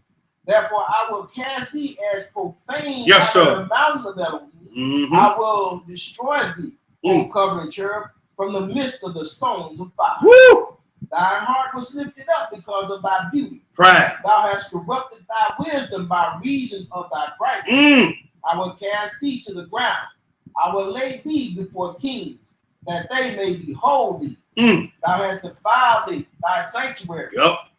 Therefore, I will cast thee as profane Yes, out sir. of the mountain of Elohim. I will destroy thee, O covering cherub, from the midst of the stones of fire. Woo! Thine heart was lifted up because of thy beauty. Pride. Thou hast corrupted thy wisdom by reason of thy brightness. I will cast thee to the ground. I will lay thee before kings, that they may behold thee. Thou hast defiled thee, thy sanctuary,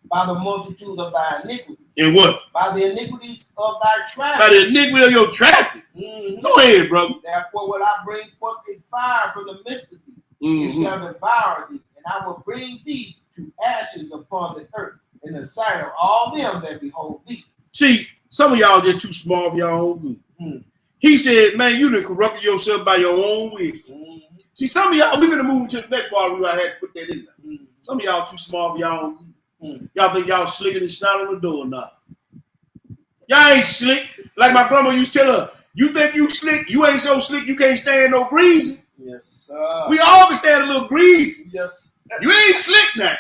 by the multitude of thy iniquities. And what? By the iniquities of thy traffic. By the iniquity of your traffic. Go ahead, brother. Therefore will I bring forth a fire from the midst of thee. It shall devour thee, and I will bring thee to ashes upon the earth in the sight of all them that behold thee. See, some of y'all just too small for your own good. He said, man, you done corrupted yourself by your own wisdom. See, some of y'all, we finna move to the next part. I had to put that in there. Some of y'all too small for y'all own good. Y'all think y'all slicker than snot on the door or not? Y'all ain't slick. Like my grandma used to tell her, you think you slick, you ain't so slick you can't stand no breeze. Yes, sir. We all can stand a little breeze. Yes. You ain't slick now.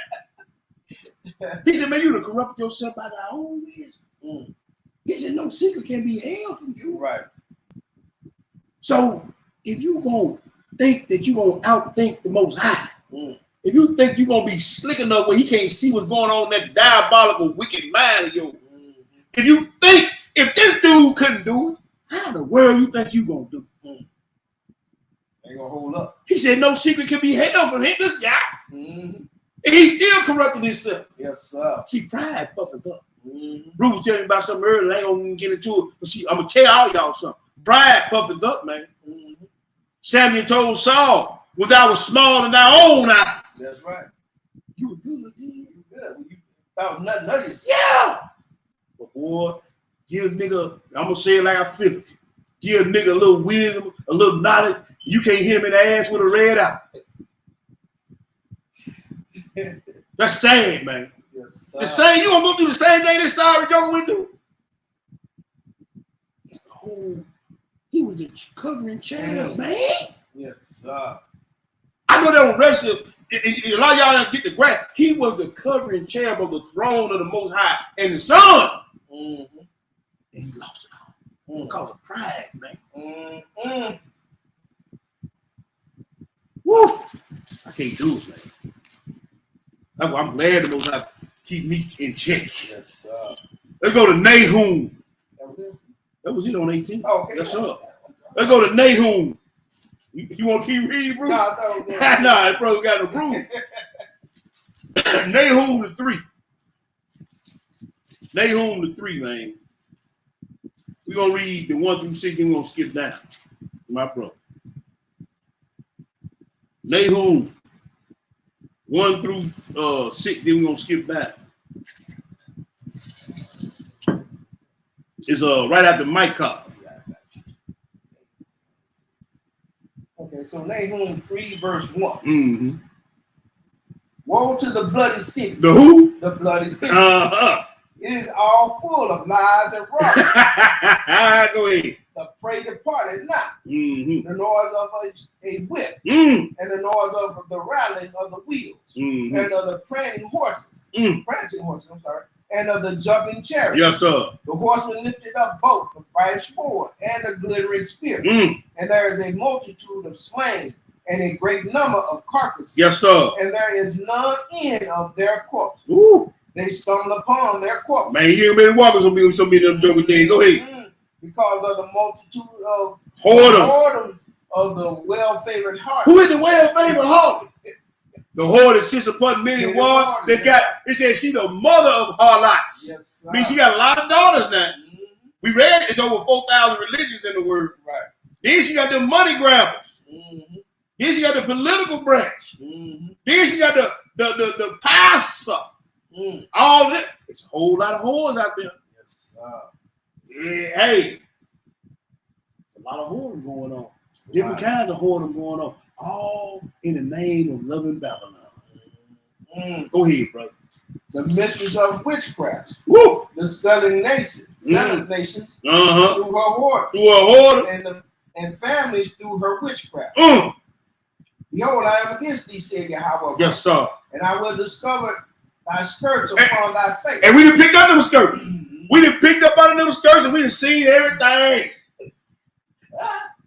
He said, man, you done corrupted yourself by thy own wisdom. He said, no secret can be held from you. Right. So if you gonna think that you gonna outthink the Most High, if you think you're gonna be slick enough where he can't see what's going on in that diabolical, wicked mind of yours, if you think if this dude couldn't do it, how in the world you think you gonna do it? Ain't gonna hold up. He said, no secret can be held from him. This guy, and he still corrupted himself. Yes, sir. See, pride puffeth up. Bruce was telling me about something earlier. I ain't gonna get into it, but see, I'm gonna tell all y'all something. Pride puffeth up, man. Samuel told Saul, "When thou was small in thy own eye." That's right. You were good, man. You good. You thought nothing of yourself. Yeah. But boy, give a nigga, I'm gonna say it like I feel it. Give a nigga a little wisdom, a little knowledge. You can't hit him in the ass with a red eye. That's sad, man. Yes, sir. The same, you gonna go through the same thing that Sarah Joker went through. Oh, he was a covering cherub, man. Yes, sir. I know that on wrestling, a lot of y'all don't get the grasp. He was the covering cherub of the throne of the Most High and the Son. And he lost it all because of pride, man. Woo! I can't do it, man. That's why I'm glad the Most High keep me in check. Yes, sir. Let's go to Nahum. That was it on 18. Oh, okay. Yes, sir. Let's go to Nahum. You want to keep reading, bro? No, I thought it was Nah, bro, got a broom. Nahum the 3. Nahum the 3, man. We're going to read the 1 through 6, and we're going to skip down. My bro. Nahum 1 through 6, then we're going to skip down. It's right after Micah. Okay, so Nahum 3, verse 1. Woe to the bloody city. The who? The bloody city. Uh-huh. It is all full of lies and robbery. Go ahead. The prey departed not. The noise of a whip, and the noise of the rattling of the wheels, and of the prancing horses, and of the jumping chariots. Yes, sir. The horsemen lifted up both the bright sword and the glittering spear. And there is a multitude of slain and a great number of carcasses. Yes, sir. And there is none end of their corpses. Ooh. They stumble upon their corpses. Man, you ain't been walking some of them jokers there. Go ahead. because of the multitude of Whoredom. whoredoms of the well-favored heart. Who is the well-favored harlot? The whore that sits upon many wives. That got. It says she the mother of harlots. Yes, sir. I mean, she got a lot of daughters now. Mhm. We read it's over 4,000 religions in the word. Right. Then she got the money grabbers. Mhm. Then she got the political branch. Mhm. Then she got the pastor. Mhm. All that. It's a whole lot of whores out there. Yes, sir. Yeah, hey. There's a lot of whoredom going on. Different kinds of whoredom going on. All in the name of loving Babylon. Mhm. Go ahead, brother. The mistress of witchcraft, Woo! the selling nations, nations Uh-huh. through her whore, Through a whoredom. and families through her witchcraft. Behold, I am against thee, said Yahweh. Yes, sir. And I will discover thy skirts upon thy face. And we done picked up them skirts. Mhm. We done picked up out of them skirts and we done seen everything.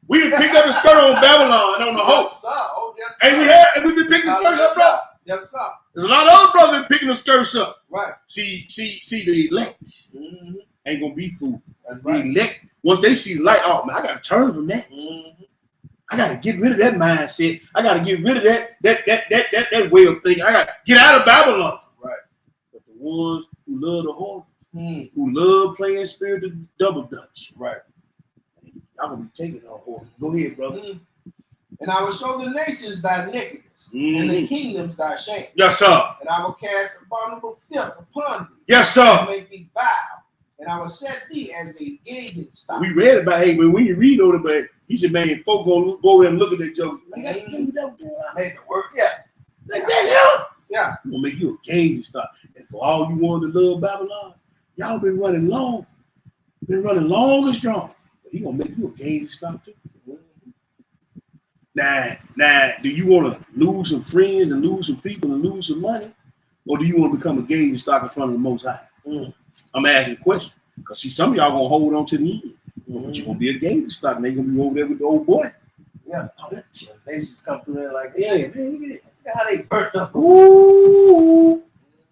We done picked up the skirt on Babylon on the whole. Yes, sir. Oh, yes, sir. And we been picking the skirts up, bro. Yes, sir. There's a lot of other brothers been picking the skirts up. Right. See, the elect Mhm. ain't gonna be fooled. That's The right. elect, once they see the light, oh man, I gotta turn from that. Mhm. I gotta get rid of that mindset. I gotta get rid of that way of thinking. I gotta get out of Babylon. Right. But the ones who love the whore, Mhm. who love playing spiritual double dutch, Right. y'all gonna be taking our whore. Go ahead, brother. Mhm. And I will show the nations thy nakedness, and the Mhm. kingdoms thy shame. Yes, sir. And I will cast abominable filth upon thee, Yes, and sir. make thee vile. And I will set thee as a gazing stock. We read about hey, but when you read on it, but he said, man, folk gonna go over there and look at that joke. Man, that's that Made the word, yeah. like that him. Yeah. I'm gonna make you a gauge stop. And for all you want to love Babylon, y'all been running long and strong. But he gonna make you a gauge stop too. Now, do you want to lose some friends and lose some people and lose some money, or do you want to become a gauge stock in front of the Most High? I'm asking a question because see, some of y'all gonna hold on to the end, but you're gonna be a gauge stock, and they gonna be over there with the old boy. Yeah. Oh, that Nations come through there like, yeah, man, look at how they burnt up. Ooh.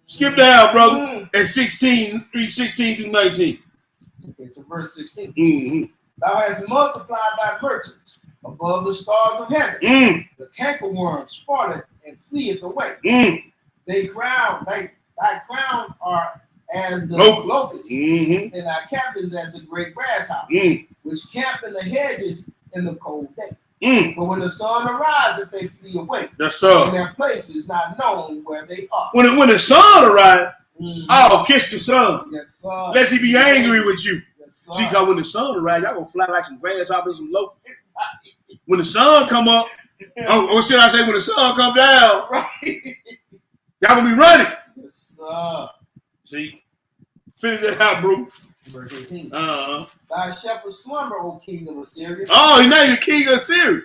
Skip down, brother. Mhm. At 16, read 16 through 19. Okay, so verse 16. Mm-hmm. Thou hast multiplied thy merchants above the stars of heaven. Mm, The cankerworm spoileth and fleeth away. mm, Thy crown are as the Locust. locust, mm-hmm, and thy captains as the great grasshopper, mm, which camp in the hedges in the cold day. mm. But when the sun arises, they flee away, Yes, and sir. their place is not known where they are. When the sun arrives, Mhm. oh, kiss the sun. Yes, sir. Lest he be angry with you. Yes, sir. See, because when the sun arrives, y'all gonna fly like some grasshoppers and locusts. When the sun come up, or should I say when the sun come down, Right. y'all gonna be running. Yes, sir. See? Finish that out, bro. Verse 18. Uh-huh. Thy shepherds slumber, O king of Assyria. Oh, he's not the king of Syria.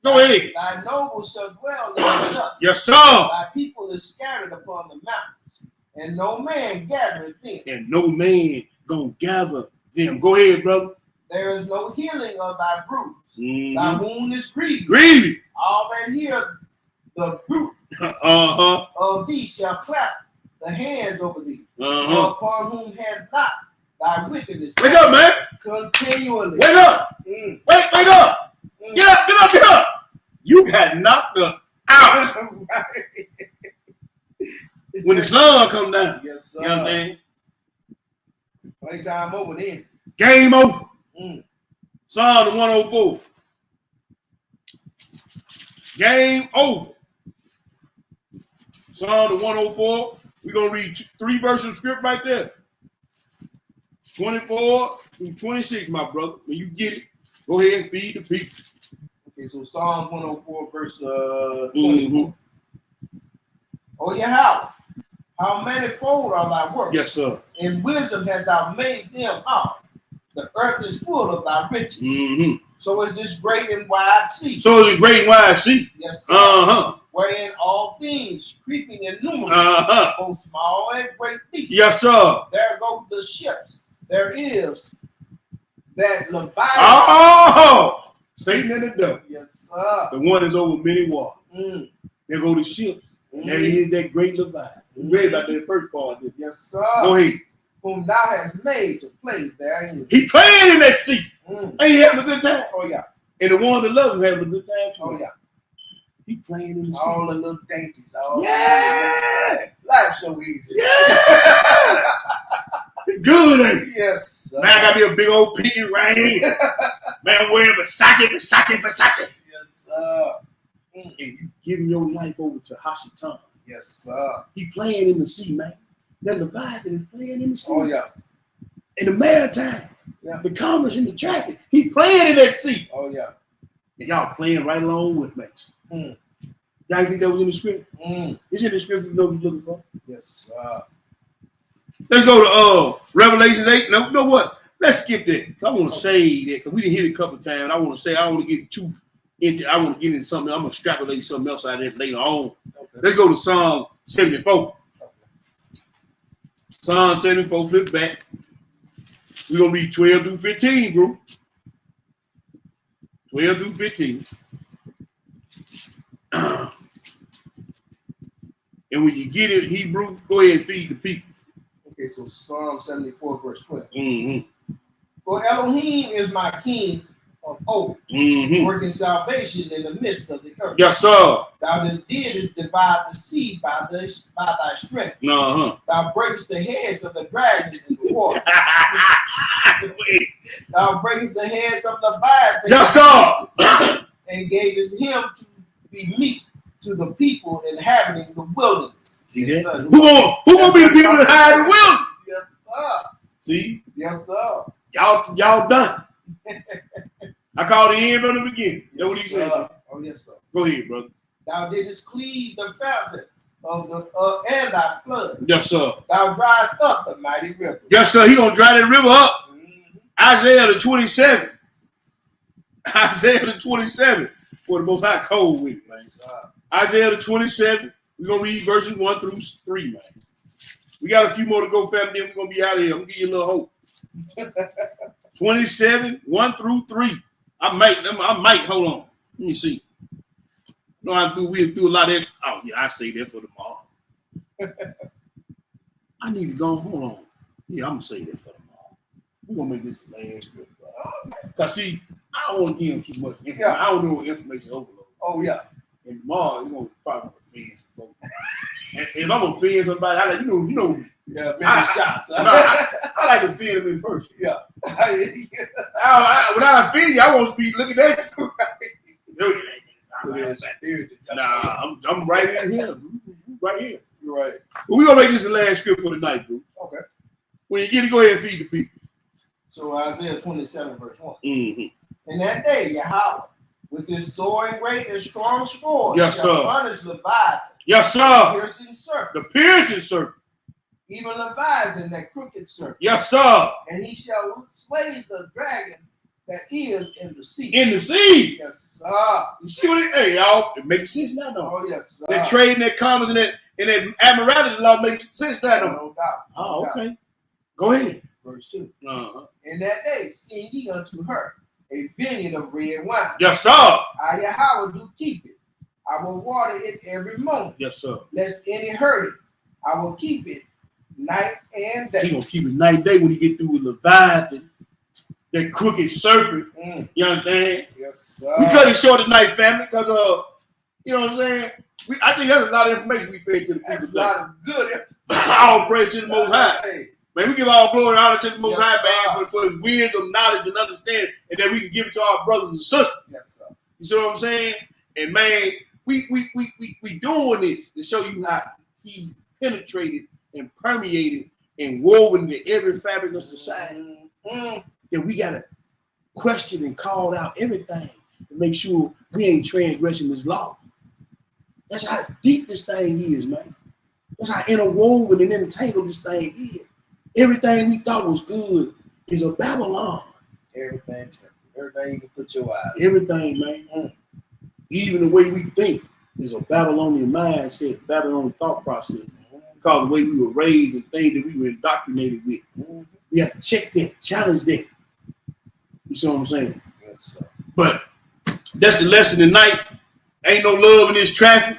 Go ahead. Thy nobles shall dwell in the dust. Yes, sir. Thy people is scattered upon the mountains, and no man gathereth them. And no man gonna gather them. Go ahead, brother. There is no healing of thy bruise. Thy Mm-hmm. wound is grievous. Grievous. All that hear the root Uh-huh. of thee shall clap the hands over thee. Uh-huh. Upon whom has not thy wickedness Wake up, man. continually. Wake up. Mm. Wake up. Mm. Get up, get up, get up. You got knocked out Right. when the sun come down. Yes, sir. Young man. Playtime over then. Game over. Mm. Psalm 104. Game over. Psalm 104. We're going to read 3 verses of script right there. 24 through 26, my brother. When you get it, go ahead and feed the people. Okay, so Psalms 104, verse 24. Mhm. Oh, Yahweh, how manifold are thy works? Yes, sir. In wisdom hast thou made them all. The earth is full of thy riches. Mm-hmm. So is this great and wide sea. So is a great and wide sea. Yes, sir. Uh-huh. Wherein all things creeping and numerous, Uh-huh. both small and great beasts. Yes, sir. There go the ships. There is that Leviathan. Oh! Satan and the devil. Yes, sir. The one is over many waters. Mm. There go the ships. And there is that great Leviathan. We read about that first part. Didn't we? Yes, sir. Go ahead. whom thou hast made to play therein. He playing in that seat. Mm. Ain't he having a good time? Oh yeah. And the one that loves him having a good time too. Oh yeah. He playing in the seat. All the little dainties. All Yeah. Life's so easy. Yeah. Good, ain't it? Yes. Sir. Man, I got me a big old pinky right here. Man, I'm wearing Versace. Yes, sir. And you giving your life over to Hashitan. Yes, sir. He playing in the sea, man. That Leviathan is playing in the sea. Oh yeah. In the maritime. Yeah. The commerce and the traffic. He playing in that sea. Oh yeah. And y'all playing right along with me. Mm. Y'all think that was in the script? Mm. It's in the script you know what you're looking for. Yes, sir. Let's go to Revelations 8. No, you know what? Let's skip that. I want to say that because we didn't hit it a couple of times. I want to say I want to get too into. I want to get into something. I'm gonna extrapolate something else out of it later on. Okay. Let's go to Psalm 74. Okay. Psalm 74. Flip back. We're gonna be 12 through 15, bro. 12 through 15. And when you get it, Hebrew, go ahead and feed the people. Okay, so Psalm 74, verse 12. Mm-hmm. For Elohim is my king of old, Mm-hmm. working salvation in the midst of the earth. Yes, sir. Thou didst divide the sea by thy strength. Uh-huh. Thou breakest the heads of the dragons in the water. Thou breakest the heads of the Leviathan. Yes, sir. And gavest him to be meat to the people inhabiting the wilderness. See Yes, that? sir. Who gonna be the people that hide the will? Yes, sir. See? Yes, sir. Y'all done. I call the end from the beginning. You know what he said? Oh, yes, sir. Go ahead, brother. Thou didst cleave the fountain of the and thy flood. Yes, sir. Thou driest up the mighty river. Yes, sir. He gonna dry that river up. Mhm. Isaiah the 27. Isaiah the 27. For the most high cold with it, man. Yes, sir. Isaiah the 27. We're gonna read verses 1 through 3, man. We got a few more to go, family. Then we're gonna be out of here. I'm gonna give you a little hope. 27, 1 through 3. I might hold on. Let me see. No, we'll do a lot of that. Oh yeah, I say that for tomorrow. I need to go. Hold on. Yeah, I'm gonna say that for tomorrow. We're gonna make this the last good. Cause see, I don't want to give him too much. Yeah. I don't know information overload. Oh, yeah. And tomorrow he's gonna probably offend some folks. And if I'm gonna offend somebody, I like you know me. Yeah, many I- shots. I like to offend them in person. Yeah. When I offend you, I want to be looking at you. Nah, I'm right in here. Right here. You're right. But we're gonna make this the last script for the night, bro. Okay. When you get it, go ahead and feed the people. So Isaiah 27, verse 1. Mm-hmm. In that day, Yahweh, with his soaring great and strong sword, Yes, shall sir. punish Leviathan, Yes, sir. piercing serpent, The piercing serpent. even Leviathan, that crooked serpent. Yes, sir. And he shall slay the dragon that is in the sea. In the sea. Yes, sir. You see what it? Hey, y'all, it makes sense now, though. Oh, yes, sir. That trading, that commerce, and that admiralty law makes sense now, though. No doubt. Oh, No doubt. okay. Go ahead. Verse 2. Uh-huh. In that day, sing ye unto her a vineyard of red wine. Yes, sir. I, Yahweh, do keep it. I will water it every moment, Yes, sir. lest any hurt it. I will keep it night and He day. gonna keep it night and day when he get through with Leviathan, that crooked serpent. Mm. You understand? Yes, sir. We cut it short tonight, family, because you know what I'm saying. I think that's a lot of information we fed to the That's a people. lot of good. All praise to the Most High. Hey, Man, we give all glory and honor to the Most Yes, High, man, for his wisdom, knowledge, and understanding, and that we can give it to our brothers and sisters. yes, sir. You see what I'm saying? And man, we doing this to show you how he's penetrated and permeated and woven into every fabric of society. Mm. That we gotta question and call out everything to make sure we ain't transgressing this law. That's how deep this thing is, man. That's how interwoven and entangled this thing is. Everything we thought was good is a Babylon. Everything you can put your eyes. Everything, man. Mm. Even the way we think is a Babylonian mindset, Babylonian thought process. Because the way we were raised and things that we were indoctrinated with. Mm. We have to check that, challenge that. You see what I'm saying? Yes, sir. But that's the lesson tonight. Ain't no love in this traffic.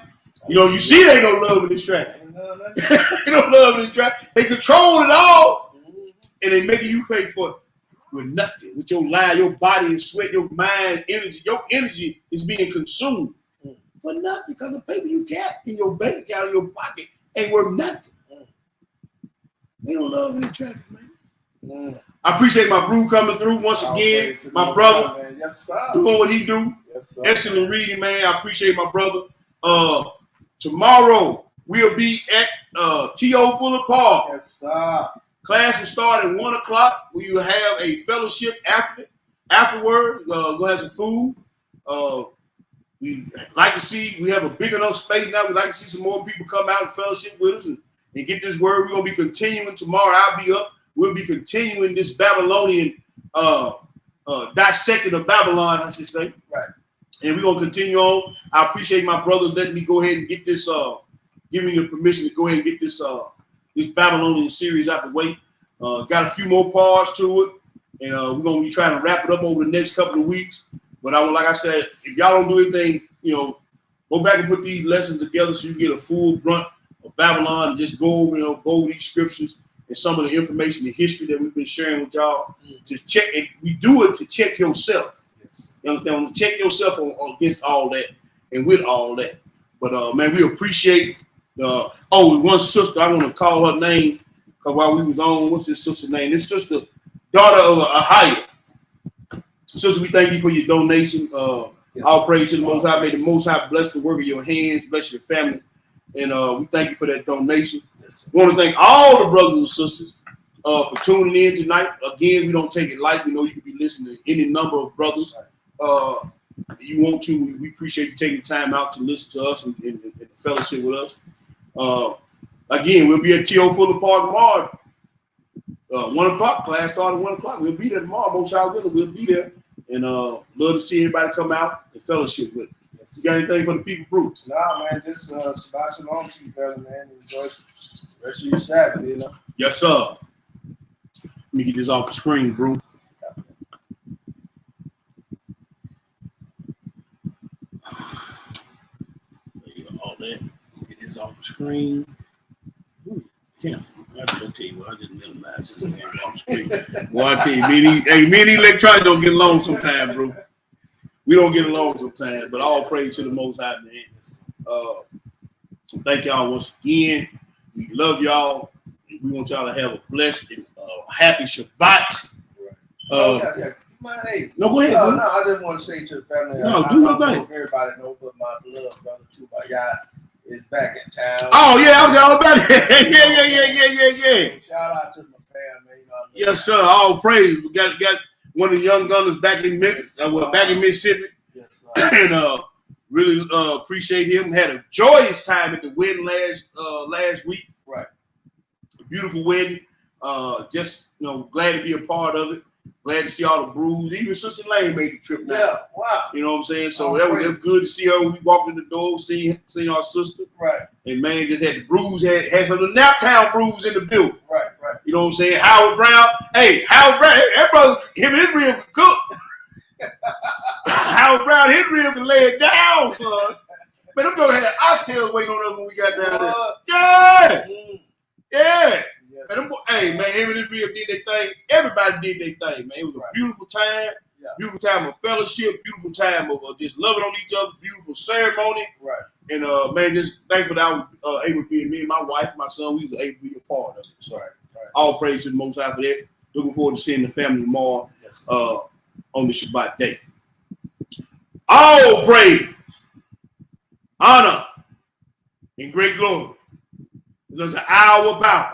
You know, you see they ain't no love in this traffic. Ain't none of Ain't no love in this traffic. They control it all. that. and they making you pay for it with nothing, with your life, your body and sweat, your mind, energy. Your energy is being consumed for nothing because the paper you got in your bank account in your pocket ain't worth nothing. They don't love any traffic, man. I appreciate my bro coming through once again. My brother, man. Yes, sir. doing what he do. Yes, sir. Excellent reading, man. I appreciate my brother. Tomorrow we'll be at T.O. Fuller Park. Yes, sir. Class will start at 1 o'clock. We will have a fellowship afterward. We'll have some food. We like to see, we have a big enough space now. We'd like to see some more people come out and fellowship with us and get this word. We're going to be continuing tomorrow. I'll be up. We'll be continuing this Babylonian dissecting of Babylon, I should say. Right. And we're going to continue on. I appreciate my brother letting me go ahead and get this, giving me the permission to go ahead and get this this Babylonian series out the way. Got a few more parts to it. And we're going to be trying to wrap it up over the next couple of weeks. But like I said, if y'all don't do anything, go back and put these lessons together so you get a full brunt of Babylon and just go over, go over these scriptures and some of the information and history that we've been sharing with y'all. To check it. We do it to check yourself. Yes. You understand? Check yourself against all that and with all that. But man, we appreciate one sister, I want to call her name because while we was on, what's this sister's name? This sister, daughter of Ahia. Sister, we thank you for your donation. All praise to the Most High. May the Most High bless the work of your hands, bless your family. And we thank you for that donation. Yes. We want to thank all the brothers and sisters for tuning in tonight. Again, we don't take it light. We know you can be listening to any number of brothers. You want to, we appreciate you taking time out to listen to us and fellowship with us. Again, we'll be at T.O. Fuller Park tomorrow. 1 o'clock, class started 1 o'clock. We'll be there tomorrow. Most High willing, we'll be there. And love to see everybody come out and fellowship with us. Yes. You got anything for the people, Bruce? Nah, man, just Shabbat Shalom to you, brother, man. Enjoy the rest of your Sabbath, Yes, sir. Let me get this off the screen, bro. All that. Get this off the screen. Damn. I tell you what, I just minimize this thing off the screen. Well, I tell you, me and electronics don't get along sometimes, bro. We don't get along sometimes, but all praise to the Most High, man. Thank y'all once again. We love y'all. We want y'all to have a blessed and happy Shabbat. Yeah. Hey, no, go ahead. No, I just want to say to the family. No, do your thing. Everybody knows, but my beloved brother Tubayat is back in town. Oh yeah, I was all about it. Yeah. Shout out to my family. Yes, sir. All praise. We got one of the young gunners back in Memphis. Back in Mississippi. Yes, sir. And really appreciate him. Had a joyous time at the wedding last week. Right. A beautiful wedding. Just glad to be a part of it. Glad to see all the brews. Even Sister Lane made the trip now. Yeah, wow. You know what I'm saying? So that was good to see her when we walked in the door, seeing our sister. Right. And man, just had the brews, had some of the Naptown brews in the building. Right. You know what I'm saying? Howard Brown. Hey, Howard Brown, that brother, him and his rib can cook. Howard Brown, his rib can lay it down, son. Man, them gonna have oxtails waiting on us when we got down there. Yeah. Man, hey, man, him and his rib did their thing. Everybody did their thing, man. It was a beautiful time. Yeah. Beautiful time of fellowship. Beautiful time of just loving on each other. Beautiful ceremony. Right. And, man, just thankful that I was able to be, me and my wife, my son, we was able to be a part of it. So, all praise to the Most High for that. Looking forward to seeing the family tomorrow on the Shabbat day. All praise, honor, and great glory is unto our power.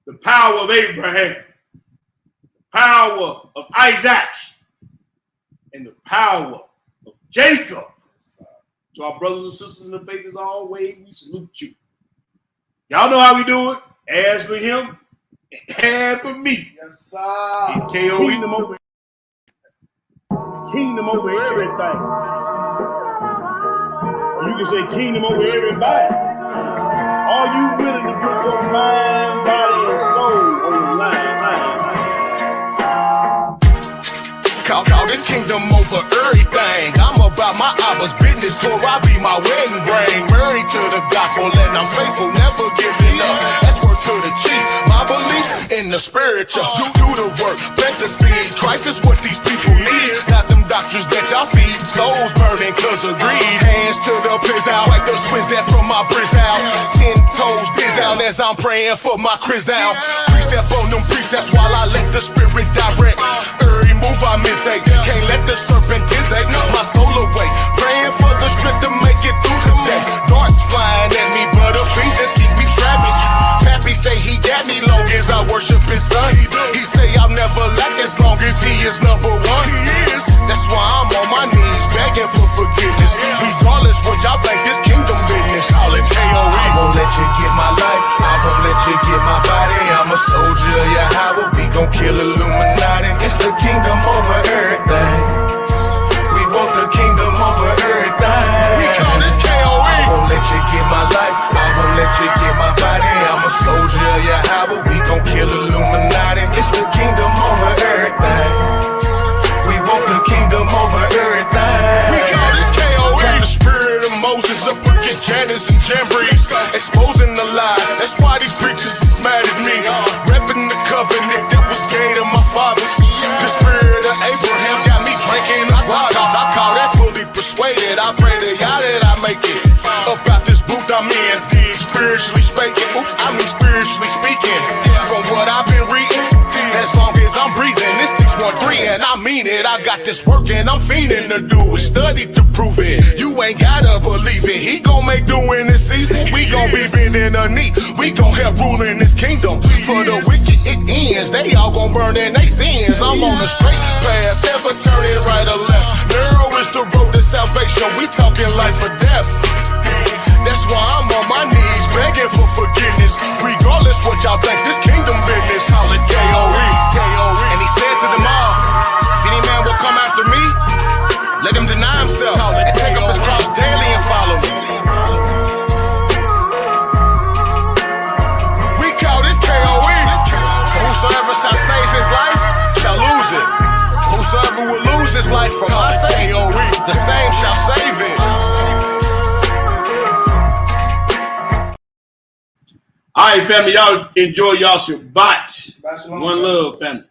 The power of Abraham, the power of Isaac, and the power of Jacob. To our brothers and sisters in the faith, as always, we salute you. Y'all know how we do it. As for him, and for me. Yes, sir. Kingdom over everything. Or you can say kingdom over everybody. Are you willing to put your mind, body, and soul on the line? Call this kingdom over everything. I'm about my Abba's business, for I be my wedding ring. Married to the gospel and I'm faithful, never giving up. That's word to the chief. My belief in the spiritual. Do the work, plant the seed. Christ is what these people need. Not them doctors that y'all feed. Souls burning cause of greed. Hands to the piss out, like the swizz that from my brizz out. 10 toes biz out as I'm praying for my criz out. Precept on them precepts while I let the spirit direct. Every move I miss, can't let the serpent dissect my soul away. Praying for the strength to make it through the day. Darts flying at me, but a feast just keep me trapped. Pappy say he got me long as I worship his son. He say I'll never lack as long as he is number one. He is. That's why I'm on my knees begging for forgiveness. Regardless what y'all think this kingdom business. Call it KOE. I won't let you get my life. I won't let you get my body. I'm a soldier of Yahweh. We gon' kill Illuminati. It's the kingdom over everything. We want the kingdom over everything. We call this KOE. I won't let you get my life. I won't let you get my body. I'm a soldier of Yahweh. We gon' kill Illuminati. It's the kingdom over everything. We want the kingdom over everything. We call this KOE. Got the spirit of Moses up against Janus and Jambres, exposing the lies. That's why these preachers is mad at me. Repping the covenant that was gained of my fathers. The spirit of Abraham got me drinking the waters. I call that fully persuaded. I pray to God that I make it up out this booth I'm in. Spiritually speaking, spiritually speaking. From what I've been reading, as long as I'm breathing, this 613 and I mean it. I got this work and I'm fiending to do it. Study to prove it. You ain't gotta believe it. He gon' make do in this season. We gon' be bending a knee. We gon' help rule in this kingdom. For the wicked it ends. They all gon' burn in they sins. I'm on a straight path, never turning right or left. Narrow is the road to salvation. We talking life or death. That's why I'm on my knees begging for forgiveness. Regardless what y'all think, this kingdom business. Call it KOE. And he said to them all, if any man will come after me, let him deny himself and take up his cross daily and follow me. We call this KOE. Whosoever shall save his life shall lose it. Whosoever will lose his life for my sake, the same shall save it. All right, family, y'all enjoy y'all Shabbat. Shabbat shalom. One love, family.